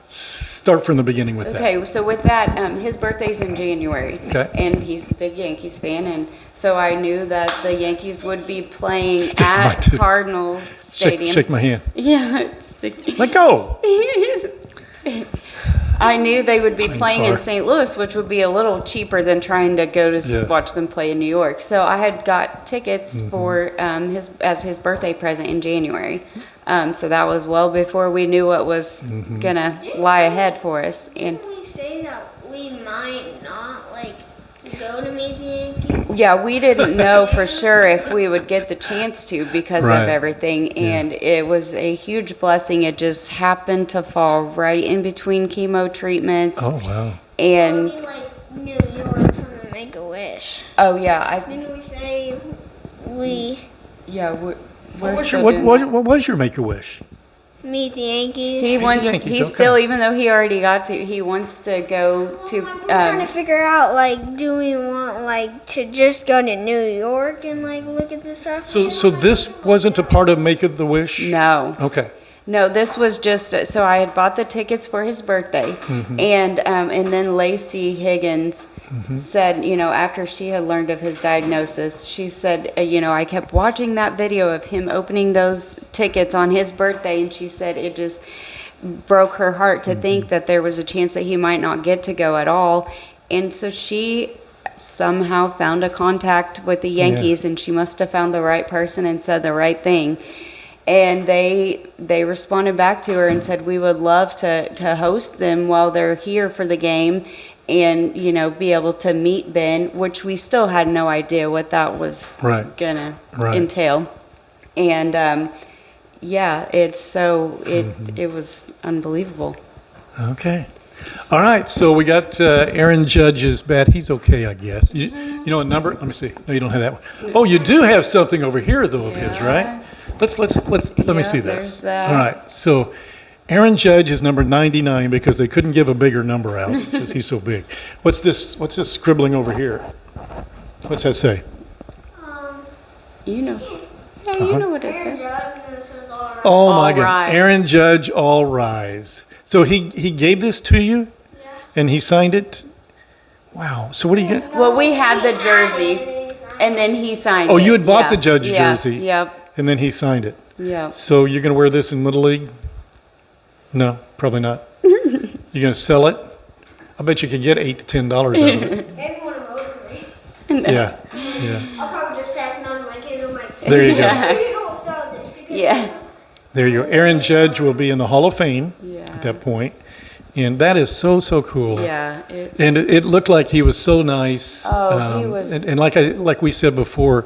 start from the beginning with that. Okay, so with that, his birthday's in January. Okay. And he's a big Yankees fan, and so I knew that the Yankees would be playing Stick my at tooth. Cardinals Stadium. Shake my hand. Yeah, it's sticky. Let go. I knew they would be Playing playing in tar. St. Louis, which would be a little cheaper than trying to go to Yeah. watch them play in New York. So I had got tickets Mm-hmm. for his birthday present in January. So that was well before we knew what was Mm-hmm. gonna lie ahead for us. And Didn't we say that we might Yeah, we didn't know for sure if we would get the chance to because Right. of everything, and it was a huge blessing. It just happened to fall right in between chemo treatments. Oh, wow. And like New York from the Make-A-Wish. oh yeah, Didn't we say we we're What still was, doing what, that. what was your Make-A-Wish? meet the Yankees? He wants. Yankees, He okay. still, even though he already got to, he wants to go to. I'm trying to figure out, like, do we want, like, to just go to New York and, like, look at the stuff? So this wasn't a part of Make-A-Wish? No. Okay. No, this was just so I had bought the tickets for his birthday, and then Lacey Higgins said, after she had learned of his diagnosis, she said, I kept watching that video of him opening those tickets on his birthday, and she said it just broke her heart to think that there was a chance that he might not get to go at all, and so she somehow found a contact with the Yankees, and she must have found the right person and said the right thing. And they responded back to her and said, we would love to host them while they're here for the game and, be able to meet Ben, which we still had no idea what that was Right. gonna Right. entail. And, it was unbelievable. Okay. All right, so we got Aaron Judge's bat. He's okay, I guess. You know a number? Let me see. No, you don't have that one. Oh, you do have something over here though of his, right? Let me see there's this. that. All right, so Aaron Judge is number 99 because they couldn't give a bigger number out because he's so big. What's this scribbling over here? What's that say? You know. Yeah, you know what it says. Oh All my God, rise. Aaron Judge, all rise. So he gave this to you, and he signed it. Wow. So what do you get? Well, we had the jersey, and then he signed it. Oh, you had bought the Yeah. Judge Yeah. jersey. Yep. And then he signed it. Yep. So you're going to wear this in Little League? No, probably not. You're going to sell it? I bet you could get $8 to $10 out of it. Maybe one of those. Yeah. I'll probably just pass it on to my kids. I'm like, There you go. Yeah. you don't sell this because Yeah. There you go. Aaron Judge will be in the Hall of Fame Yeah. at that point. And that is so cool. Yeah. And it looked like he was so nice. Oh, he was- And like we said before,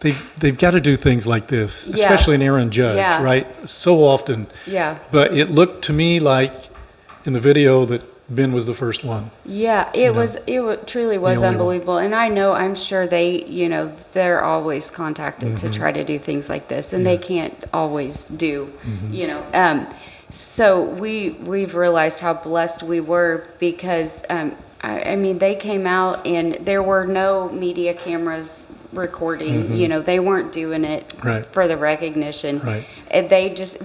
they've got to do things like this, Yeah. especially in Aaron Judge, Yeah. right? So often. Yeah. But it looked to me like in the video that Ben was the first one. Yeah, it truly was only one. unbelievable. And I'm sure they're always contacted to try to do things like this, and they can't always do, so we've realized how blessed we were because, they came out and there were no media cameras recording, they weren't doing it Right. for the recognition. Right. And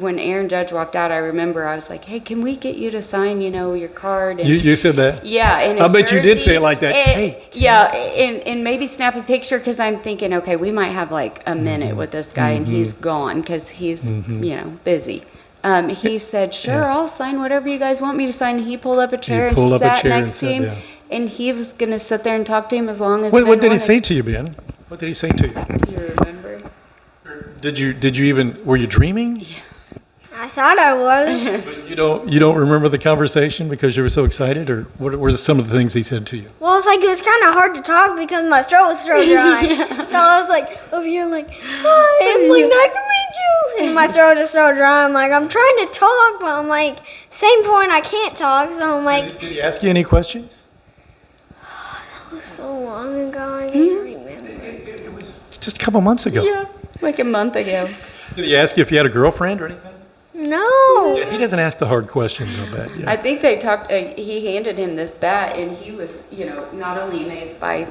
when Aaron Judge walked out, I remember I was like, hey, can we get you to sign, your card? And You said that? yeah, and I a bet you did jersey, say it like that. and- Hey. yeah, and maybe snap a picture because I'm thinking, okay, we might have like a minute with this guy, and he's gone because he's busy. He said, "Sure, I'll sign whatever you guys want me to sign." He pulled up a chair and pulled up a sat chair and next to sat him, down. and he was gonna sit there and talk to him as long as. What Ben did he wanted. say to you, Ben? What did he say to you? Do you remember? Did you even, were you dreaming? I thought I was. But you don't remember the conversation because you were so excited, or what were some of the things he said to you? Well, it's like it was kind of hard to talk because my throat was so dry. So I was like over here, like, hi, I'm like, nice to meet you. And my throat is so dry. I'm like, I'm trying to talk, but I'm like, same point, I can't talk. So I'm like, Did he ask you any questions? it was so long ago, I can't remember. It was just a couple months ago. Yeah, like a month ago. Did he ask you if you had a girlfriend or anything? No. Yeah, he doesn't ask the hard questions, I bet. Yeah. I think they talked. He handed him this bat, and he was, not only amazed by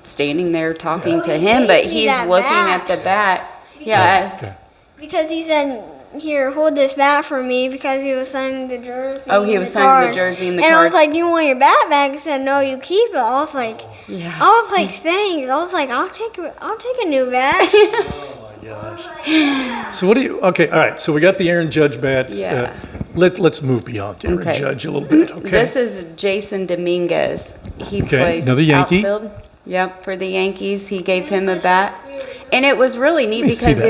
standing there talking to him, but gave me he's that looking bat. at the bat. Yeah. Okay. Because he said, here, hold this bat for me because he was signing the jersey. Oh, he and was the signing the cards. jersey and the And I was cards. like, do you want your bat back? He said, no, you keep it. I was like, Yeah. thanks. I was like, I'll take a new bat. So what do you? Okay, all right. So we got the Aaron Judge bat. Yeah. Let's move beyond Aaron Okay. Judge a little bit. Okay. This is Jason Dominguez. He Okay, plays another Yankee. outfield. Yep, for the Yankees. He gave him a bat. And it was really neat Let me see because that.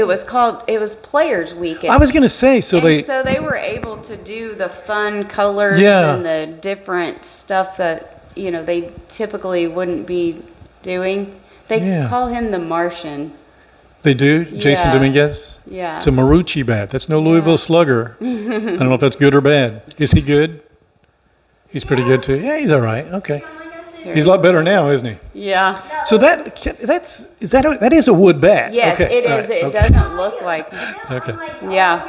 it was Players Weekend. I was going to say, so and so they were able to do the fun colors Yeah. and the different stuff that, they typically wouldn't be doing. They Yeah. call him the Martian. They do? Jason Yeah. Dominguez? Yeah. It's a Marucci bat. That's no Louisville Slugger. I don't know if that's good or bad. Is he good? He's pretty good too. Yeah, he's all right. Okay. He's a lot better now, isn't he? Yeah. So that is a wood bat. Yes, okay. it all is. right, It okay. doesn't look like. Okay. Yeah.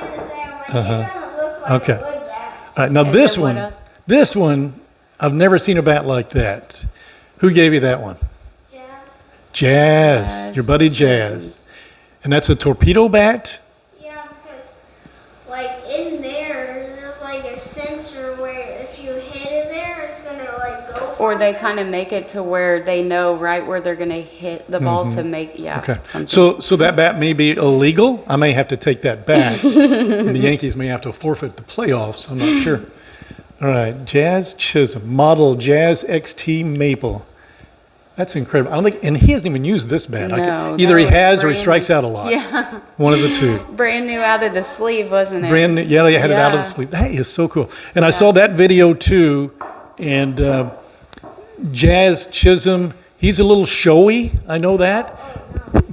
Okay. All right. Now And this then what one, else? this one, I've never seen a bat like that. Who gave you that one? Jazz. Your buddy Jazz. And that's a torpedo bat? Yeah, because like in there, there's like a sensor where if you hit it there, it's gonna like go. Or they kind of make it to where they know right where they're going to hit the ball to make, Okay. something. So that bat may be illegal. I may have to take that back. And the Yankees may have to forfeit the playoffs. I'm not sure. All right. Jazz Chisholm. Model Jazz XT Maple. That's incredible. I don't think, and he hasn't even used this bat. No, Either that he was has or he brand strikes new. out a lot. Yeah. One of the two. Brand new out of the sleeve, wasn't it? Brand new. Yeah, they had it out of the Yeah. sleeve. That is so cool. And I saw that video too. And Jazz Chisholm, he's a little showy. I know that.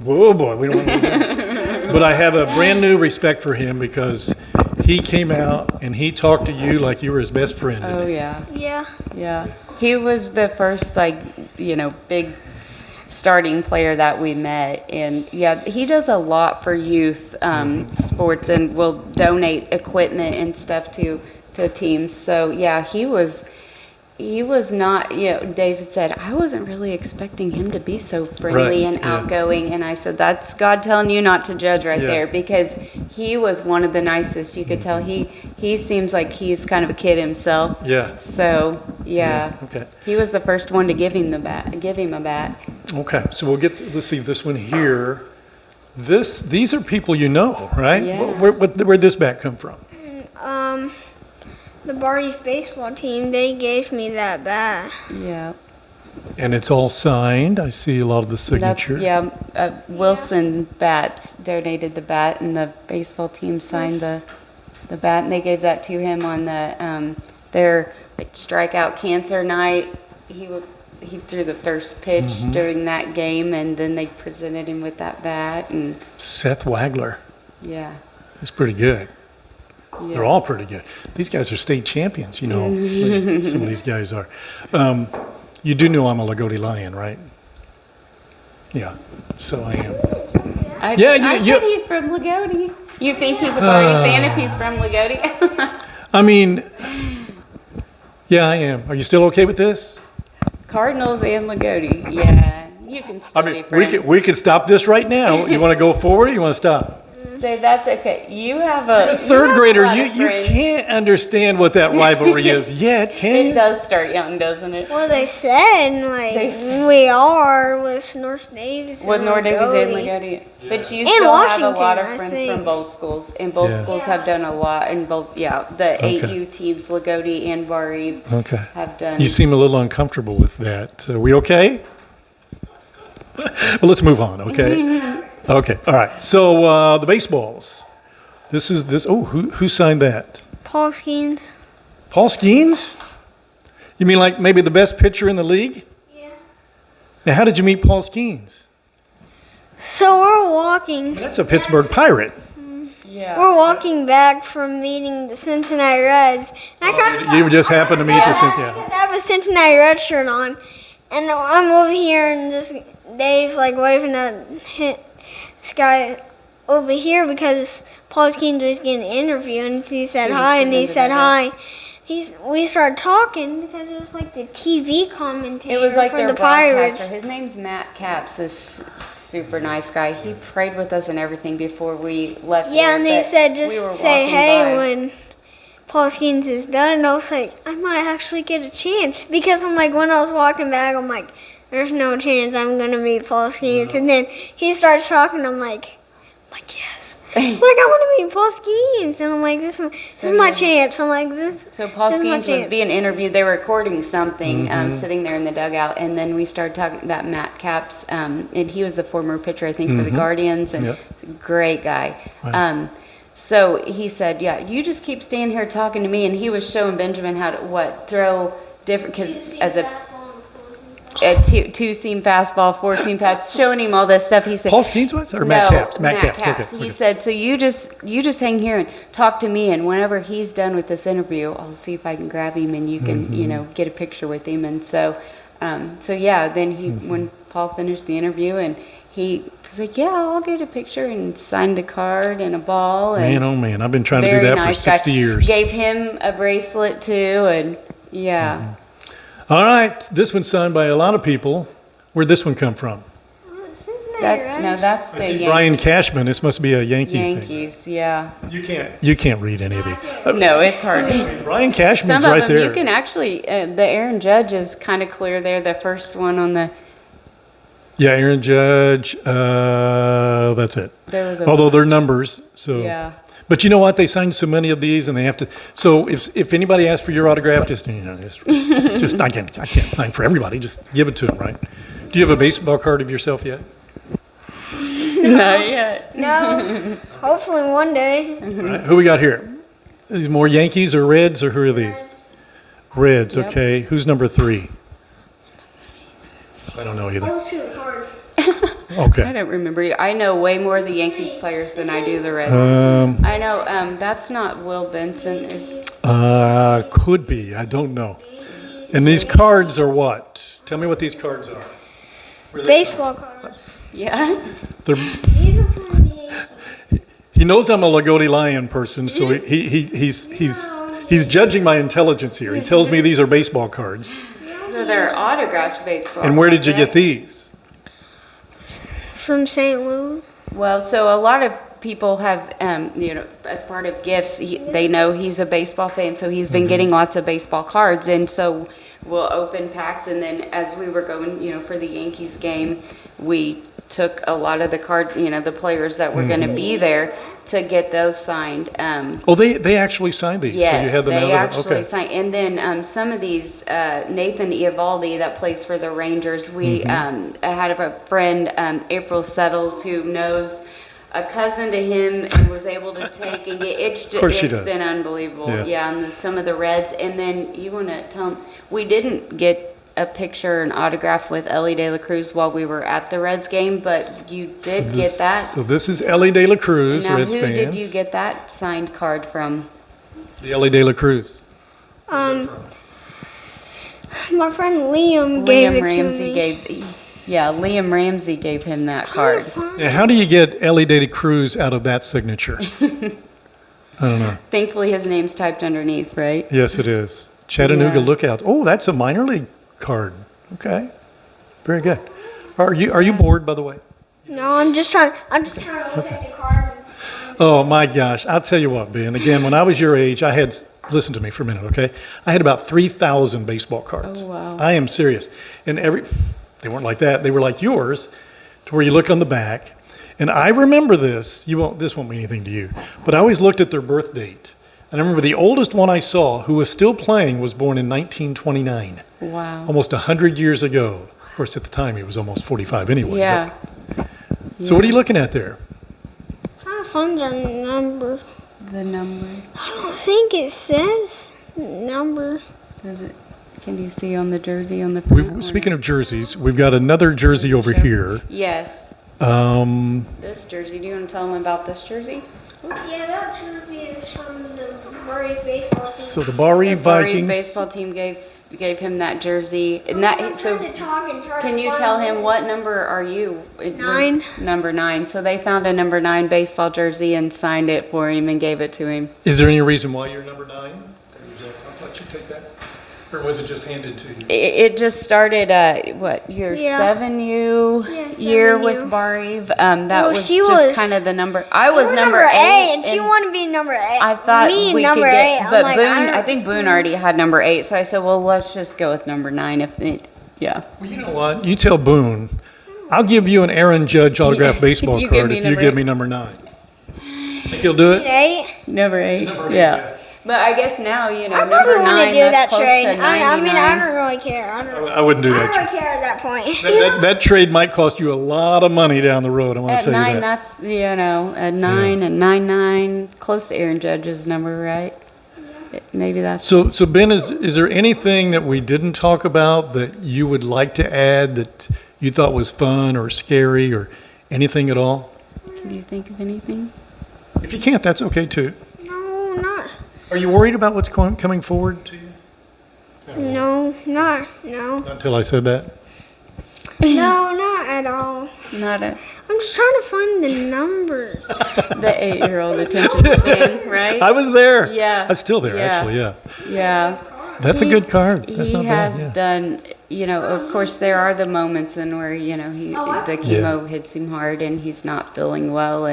Whoa, boy, we don't want to do that. But I have a brand new respect for him because he came out and he talked to you like you were his best friend. Oh, yeah. Yeah. Yeah. He was the first, big starting player that we met. And, yeah, he does a lot for youth sports and will donate equipment and stuff to teams. So, yeah, he was not, David said, I wasn't really expecting him to be so friendly Right, and yeah. outgoing. And I said, that's God telling you not to judge right Yeah. there, because he was one of the nicest. You could tell he seems like he's kind of a kid himself. Yeah. So, yeah. Okay. He was the first one to give him a bat. Okay. So we'll get to, let's see, this one here. These are people you know, right? Yeah. Where'd this bat come from? The Barty's baseball team, they gave me that bat. Yeah. And it's all signed. I see a lot of the That's, signature. Wilson Bats donated the bat, and the baseball team signed the bat, and they gave that to him on the their strikeout cancer night. He threw the first pitch during that game, and then they presented him with that bat, and Seth Wagler. yeah. He's pretty good. Yeah. They're all pretty good. These guys are state champions, some of these guys are. You do know I'm a Lagodi Lion, right? Yeah, so I am. I Yeah, said he's from Lagodi. You think he's a Barty fan if he's from Lagodi? I mean, yeah, I am. Are you still okay with this? Cardinals and Lagodi. Yeah, you can still I mean, be friends. we could stop this right now. You want to go forward or you want to stop? So that's okay. You have a Third grader, you friends. can't understand what that rivalry is yet, can It you? does start young, doesn't it? Well, they said, They said- we are with North Davis. With and North Davies and Lagodi. Lagodi. But you And still have a Washington, lot of I friends think. from both schools. And both Yeah. schools have done a lot. And both, the Okay. 8U teams, Lagodi and Barry, Okay. have done. You seem a little uncomfortable with that. Are we okay? Well, let's move on, okay? Okay, all right. So the baseballs. Who signed that? Paul Skeens. Paul Skeens? You mean like maybe the best pitcher in the league? Yeah. Now, how did you meet Paul Skeens? So we're walking. That's a Pittsburgh Pirate. Yeah. We're walking back from meeting the Cincinnati Reds. And I kind of You just happened to meet the Cincinnati. I have a Cincinnati Red shirt on, and I'm over here, and this Dave's like waving at this guy over here because Paul Skeens was getting an interview, and he said He was hi, and sitting he in the said dugout. hi. We started talking because it was like the TV commentator It was like for their the broadcaster. Pirates. His name's Matt Capps. This super nice guy. He prayed with us and everything before we left. Yeah, there, and they but said we were just say walking hey by. when Paul Skeens is done. And I was like, I might actually get a chance because I'm like, when I was walking back, I'm like, there's no chance I'm gonna meet Paul Skeens. And then he starts talking. I'm like yes. Like I want to meet Paul Skeens, and I'm like, this is my chance. I'm like this. So Paul This is my Skeens was chance. being interviewed. They were recording something, sitting there in the dugout, and then we started talking about Matt Capps, and he was a former pitcher, I think, for the Guardians, and Yep. he's a great guy. Wow. So he said, "Yeah, you just keep standing here talking to me," and he was showing Benjamin how to throw different because as a a two-seam fastball, four-seam pass, showing him all this stuff. He said, Paul Skeens was? Or Matt no, Capps? Matt Capps. Okay. He said, so you just hang here and talk to me, and whenever he's done with this interview, I'll see if I can grab him and you can, get a picture with him. And so yeah, then when Paul finished the interview, and he was like, yeah, I'll get a picture, and signed a card and a ball. And Man, oh man, I've been trying to do very that nice for 60 guy. years. Gave him a bracelet too, and yeah. All right, this one's signed by a lot of people. Where'd this one come from? It's in there, right? No, that's I the see Brian Cashman. This must be a Yankee thing. Yankees, yeah. You can't read any of these. No, it's hard. Brian Cashman's Some of right them there. you can actually, the Aaron Judge is kind of clear there, the first one on the, Yeah, Aaron Judge. That's it. there was a. Although they're numbers, so. Yeah. But you know what? They signed so many of these, and they have to. So if anybody asks for your autograph, just I can't sign for everybody. Just give it to them, right? Do you have a baseball card of yourself yet? Not yet. No. Hopefully one day. All right, who we got here? These more Yankees or Reds, or who are these? Reds. Yep. Okay. Who's number 3? I don't know either. Those two cards. I Okay. don't remember. I know way more of the Yankees players than I do the Reds. I know, that's not Will Benson. Could be. I don't know. And these cards are what? Tell me what these cards are. Where they- Baseball cards. Yeah. They're, These are from the Yankees. he knows I'm a Lagodi Lion person, so he's judging my intelligence here. He tells me these are baseball cards. So they're autographed baseball. And where did you cards, get these? From St. Louis. Well, so a lot of people have, as part of gifts, they know he's a baseball fan, so he's been getting lots of baseball cards, and so we'll open packs, and then as we were going, for the Yankees game, we took a lot of the cards, the players that were going to be there to get those signed. Oh, they actually signed these. Yes, so you had them they out of actually okay. signed. And then some of these, Nathan Eovaldi that plays for the Rangers, I had a friend, April Settles, who knows a cousin to him and was able to take and get, it's course she it's does. been unbelievable. Yeah. Yeah, and some of the Reds. And then you want to tell them, we didn't get a picture and autograph with Ellie De La Cruz while we were at the Reds game, but you did get that. So this is Ellie De La Cruz, Now, Reds who fans. did you get that signed card from? The Ellie De La Cruz. My friend Liam gave it Ramsey to me. Liam Ramsey gave him that card. Yeah, how do you get Ellie De La Cruz out of that signature? I don't know. Thankfully, his name's typed underneath, right? Yes, it is. Chattanooga Yeah. Lookout. Oh, that's a minor league card. Okay, very good. Are you bored, by the way? No, I'm just trying to look at the card. Oh my gosh! I'll tell you what, Ben. Again, when I was your age, I had. Listen to me for a minute, okay? I had about 3,000 baseball cards. Oh, wow. I am serious. And they weren't like that. They were like yours, to where you look on the back. And I remember this. This won't mean anything to you, but I always looked at their birth date. And I remember the oldest one I saw, who was still playing, was born in 1929, Wow. almost 100 years ago. Of course, at the time he was almost 45 anyway. Yeah. but- So what are you looking at there? Trying to find our number. The number. I don't think it says number. Does it? Can you see on the jersey on the front? Speaking of jerseys, we've got another jersey over here. Yes. Um, This jersey. Do you want to tell them about this jersey? Yeah, that jersey is from the Murray baseball team. so the Bari The Bury Vikings. baseball team gave him that jersey. And that, I'm so trying to talk and try can to you find tell him it. what number are you? 9. Number 9. So they found a number 9 baseball jersey and signed it for him and gave it to him. Is there any reason why you're number 9? I'll let you take that. Or was it just handed to you? It just started, your Yeah. 7U Yeah, year 7U. with Bari. That Well, was she just was- kind of the number. I was We're number 8. and she wanted to be number 8. I thought me we number could 8. get, I'm but like, Boone, I I think Boone already had number 8. So I said, well, let's just go with number 9. Yeah. Well, you know what? You tell Boone, I'll give you an Aaron Judge autographed baseball You give card me if you number give 8. me number 9. Think he'll do it? 8. Number 8. Number 8, yeah. yeah. But I guess now, I number probably want 9, to do that's that close trade. to 99. I mean, I don't really care. I wouldn't do I don't that. really care at that point. That trade might cost you a lot of money down the road. I want At to tell 9, you that. that's, at 9 and 99, close to Aaron Judge's number, right? maybe that's. So Ben, is there anything that we didn't talk about that you would like to add that you thought was fun or scary or anything at all? Can you think of anything? If you can't, that's okay too. No, not. Are you worried about what's coming forward to you? No, not. Not until I said that. No, not at all. Not a I'm just trying to find the numbers. the 8-year-old attention span, right? I was there. Yeah. I'm still there, Yeah. actually, yeah. Yeah. That's a good card. That's He not bad. has Yeah. done, of course, there are the moments in where, the chemo hits him hard and he's not feeling well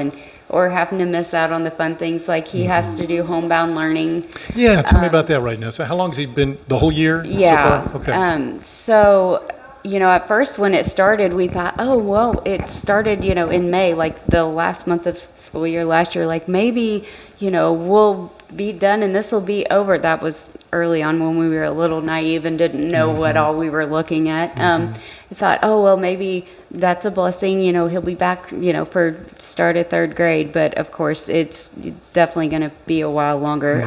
or having to miss out on the fun things like he has to do homebound learning. Yeah, tell me about that right now. So how long has he been, the whole year Yeah. so far? Okay. So, at first when it started, we thought, oh, well, it started, in May, like the last month of school year last year, like maybe, we'll be done and this will be over. That was early on when we were a little naive and didn't know what all we were looking at. I thought, oh, well, maybe that's a blessing, he'll be back, for start of 3rd grade. But of course, it's definitely going to be a while longer.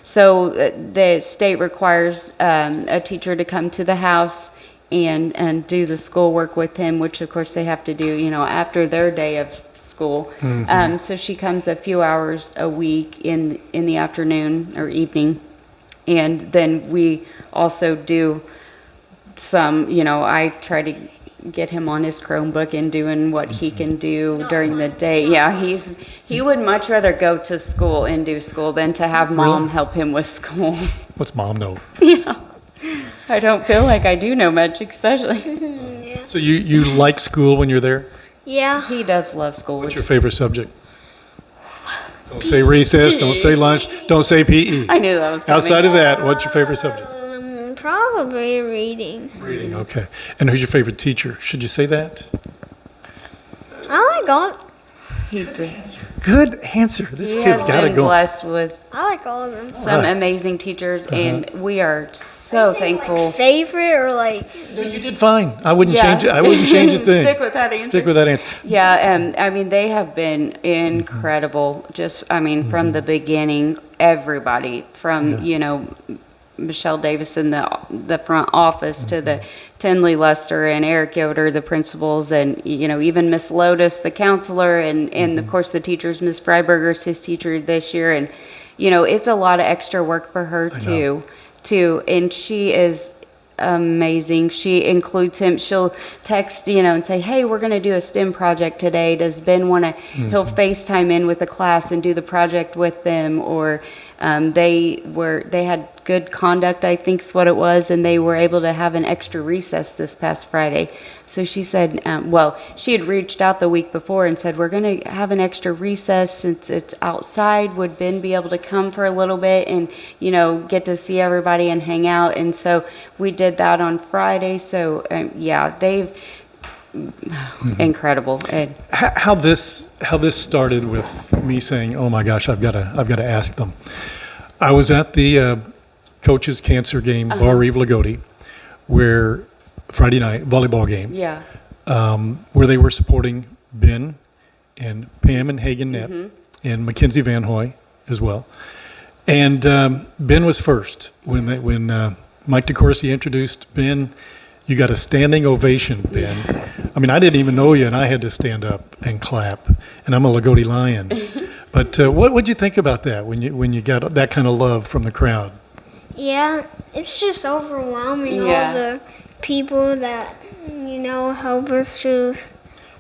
So the state requires a teacher to come to the house and do the schoolwork with him, which of course they have to do, after their day of school. So she comes a few hours a week in the afternoon or evening. And then we also do some, I try to get him on his Chromebook and doing what he can do during the day. Yeah, he would much rather go to school and do school than to have mom help him with school. What's mom know? Yeah. I don't feel like I do know much, especially. So you like school when you're there? Yeah. He does love school. What's your favorite subject? Don't say recess, don't say lunch, don't say PE. I knew that was coming. Outside of that, what's your favorite subject? Probably reading. Reading, okay. And who's your favorite teacher? Should you say that? I like all. He did. Good answer. This He kid's has got it been going. blessed with I like all of them. some Right. amazing teachers, and we are so thankful. Favorite or like. No, you did fine. I wouldn't Yeah. change it. I wouldn't change a thing. Stick with that answer. Stick with that answer. Yeah, I mean, they have been incredible. Just, from the beginning, everybody from, Michelle Davis in the front office to the Tinley Lester and Eric Yoder, the principals, and, even Miss Lotus, the counselor, and of course the teachers, Miss Freiberger's his teacher this year. And, it's a lot of extra work for her too, and she is amazing. She includes him. She'll text, and say, hey, we're going to do a STEM project today. Does Ben want to, he'll FaceTime in with the class and do the project with them, or they had good conduct, I think's what it was, and they were able to have an extra recess this past Friday. So she said, she had reached out the week before and said, we're going to have an extra recess since it's outside. Would Ben be able to come for a little bit and, get to see everybody and hang out? And so we did that on Friday. So, they've incredible. And How this started with me saying, "Oh my gosh, I've got to ask them." I was at the coaches cancer game, Bar Eve Lagodi, where Friday night volleyball game, yeah, where they were supporting Ben and Pam and Hagen Net and Mackenzie Van Hoy as well. And Ben was first when Mike DeCourcy introduced Ben. You got a standing ovation, Ben. I mean, I didn't even know you, and I had to stand up and clap. And I'm a Lagodi Lion. But what would you think about that when you got that kind of love from the crowd? Yeah, it's just overwhelming. Yeah. All the people that help us through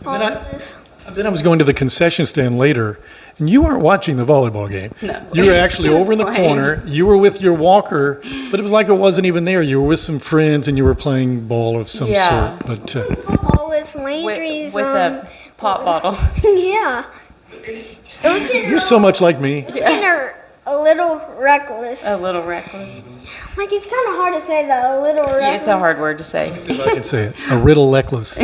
all then of this. Then I was going to the concession stand later, and you weren't watching the volleyball game. No. You were actually He was over in the playing. corner. You were with your walker, but it was like it wasn't even there. You were with some friends, and you were playing ball of some Yeah. sort. But Football with Landry's. with a pop bottle. Yeah. It was getting, you're so much like me. getting a little reckless. A little reckless. Like, it's kind of hard to say that, a little reckless. Yeah, it's a hard word to say. If I can say it, a riddle necklace.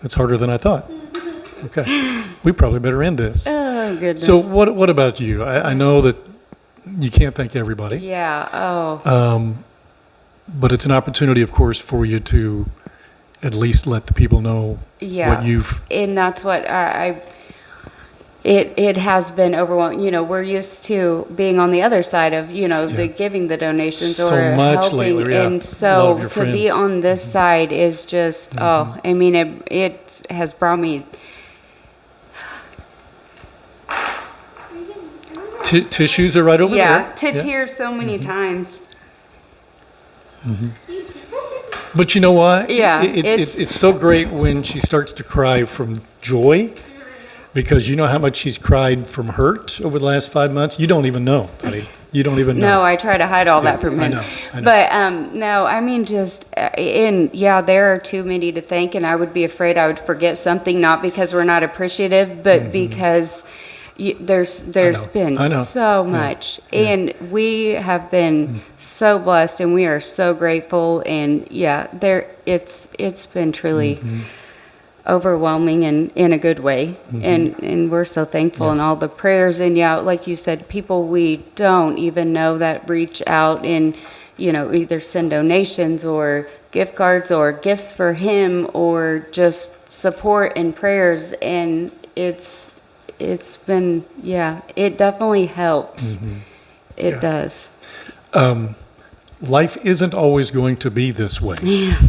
That's harder than I thought. Okay, we probably better end this. Oh, goodness. So what about you? I know that you can't thank everybody, Yeah, oh. but it's an opportunity, of course, for you to at least let the people know Yeah. what you've. And that's what I it has been overwhelming. You know, we're used to being on the other side of, you know, the giving the donations So or much helping. lately, yeah. And Love so your to be friends. on this side is just, oh, I mean, it has brought me. Tissues are right over Yeah, there. to tears so many times. But you know what? Yeah, It's so great when she starts to cry from joy, because you know how much she's cried from hurt over the last 5 months. You don't even know, buddy. You don't even know. No, I try to hide all that from I him. know, I know. But no, I mean, just there are too many to thank, and I would be afraid I would forget something, not because we're not appreciative, but because there's been I know. so Yeah, much, yeah. and we have been so blessed, and we are so grateful, and it's been truly. Overwhelming and in a good way, and we're so thankful, and all the prayers, and like you said, people we don't even know that reach out and, you know, either send donations or gift cards or gifts for him or just support and prayers, and it's been, it definitely helps. It does. Life isn't always going to be this way. Yeah.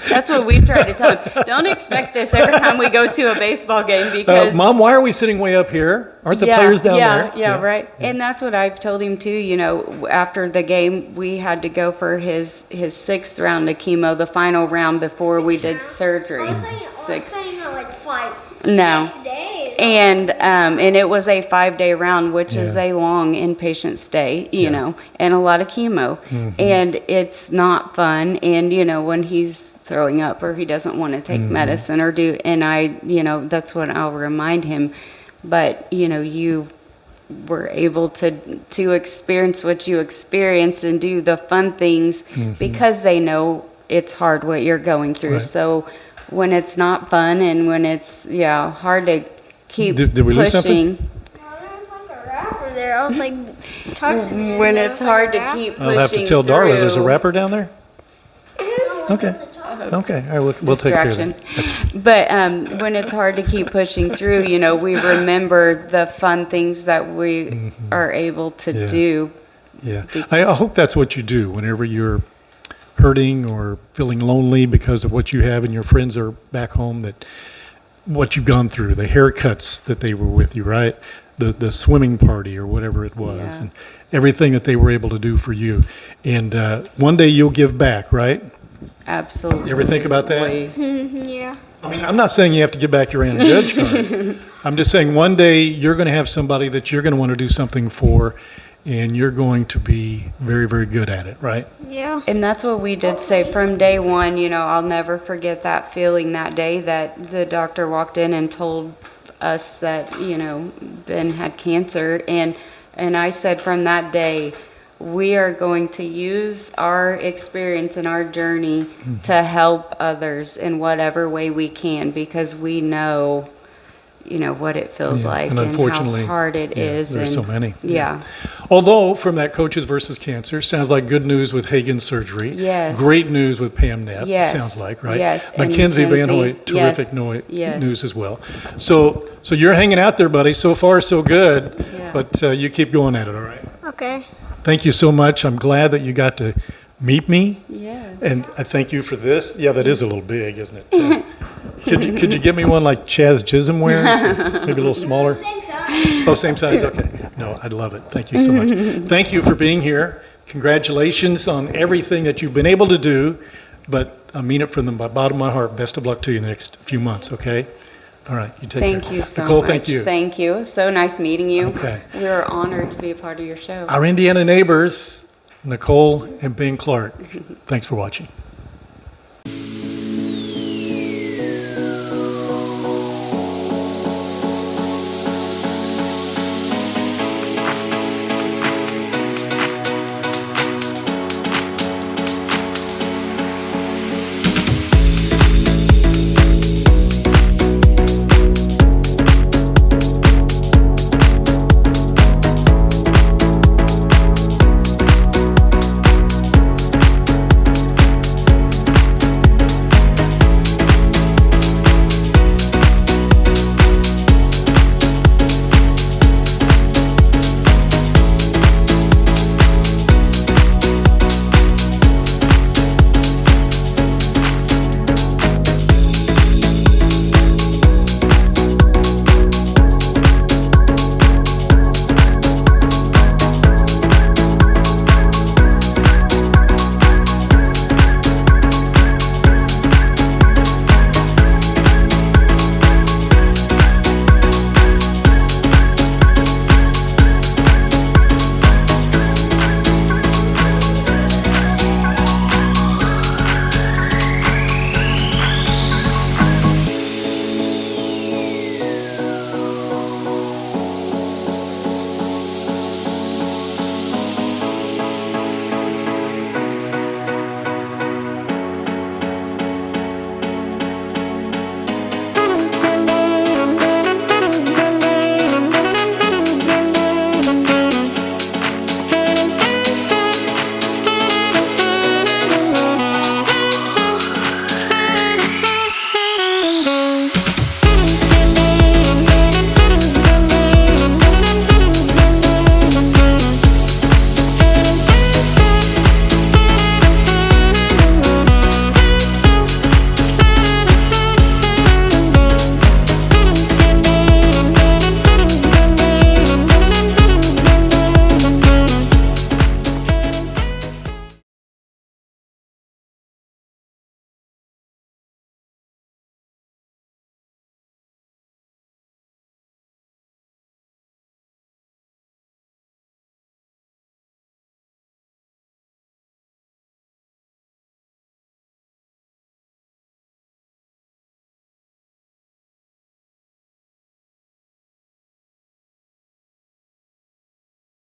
That's what we've tried to tell him. Don't expect this every time we go to a baseball game, because Mom, why are we sitting way up here? Aren't the players down there? Yeah, right. And that's what I've told him too. You know, after the game, we had to go for his 6th round of chemo, the final round before we did surgery. Six. Like 5. No. 6 days. And it was a 5-day round, which is a long inpatient stay, you know, and a lot of chemo. And it's not fun. And, you know, when he's throwing up or he doesn't want to take medicine or do, and that's what I'll remind him. But, you know, you were able to experience what you experienced and do the fun things because they know it's hard what you're going through. Right. So when it's not fun and when it's, hard to keep Did we lose something? pushing. No, there's like a rapper there. I was like touching it. When There it's was, hard like, a to rapper. keep pushing I'll have to tell Darla there's a through. rapper down there. Okay. Okay. All right, we'll take care of Distraction. that. But when it's hard to keep pushing through, you know, we remember the fun things that we are able to Yeah. do. Yeah. I hope that's what you do whenever you're hurting or feeling lonely because of what you have and your friends are back home, that what you've gone through, the haircuts that they were with you, right? The swimming party or whatever it was, Yeah. and everything that they were able to do for you. And one day you'll give back, right? Absolutely. You ever think about that? Yeah. I mean, I'm not saying you have to give back your Ann Judge card. I'm just saying one day you're going to have somebody that you're going to want to do something for, and you're going to be very, very good at it, right? Yeah. And that's what we did say from day one. You know, I'll never forget that feeling that day that the doctor walked in and told us that, you know, Ben had cancer. And I said from that day, we are going to use our experience and our journey to help others in whatever way we can, because we know, you know, what it feels Yeah, like and and unfortunately, how hard it yeah, is. there's and so many. Yeah. Although from that Coaches versus Cancer, sounds like good news with Hagen's surgery. Yes. Great news with Pam Knapp, Yes. sounds like, right? Yes, and Mackenzie Van Mackenzie, Hoyt, terrific yes, yes. news as well. So you're hanging out there, buddy. So far, so good. Yeah. But you keep going at it, all right? Okay. Thank you so much. I'm glad that you got to meet me. Yes. And I thank you for this. Yeah, that is a little big, isn't it? Could you get me one like Chaz Chisholm wears? Maybe a little smaller? Same size. Oh, same size? Okay. No, I'd love it. Thank you so much. Thank you for being here. Congratulations on everything that you've been able to do. But I mean it from the bottom of my heart. Best of luck to you in the next few months, okay? All right, you take care. Thank you so Nicole, much. thank you. Thank you. So nice meeting you. Okay. We are honored to be a part of your show. Our Indiana neighbors, Nicole and Ben Clark. Thanks for watching.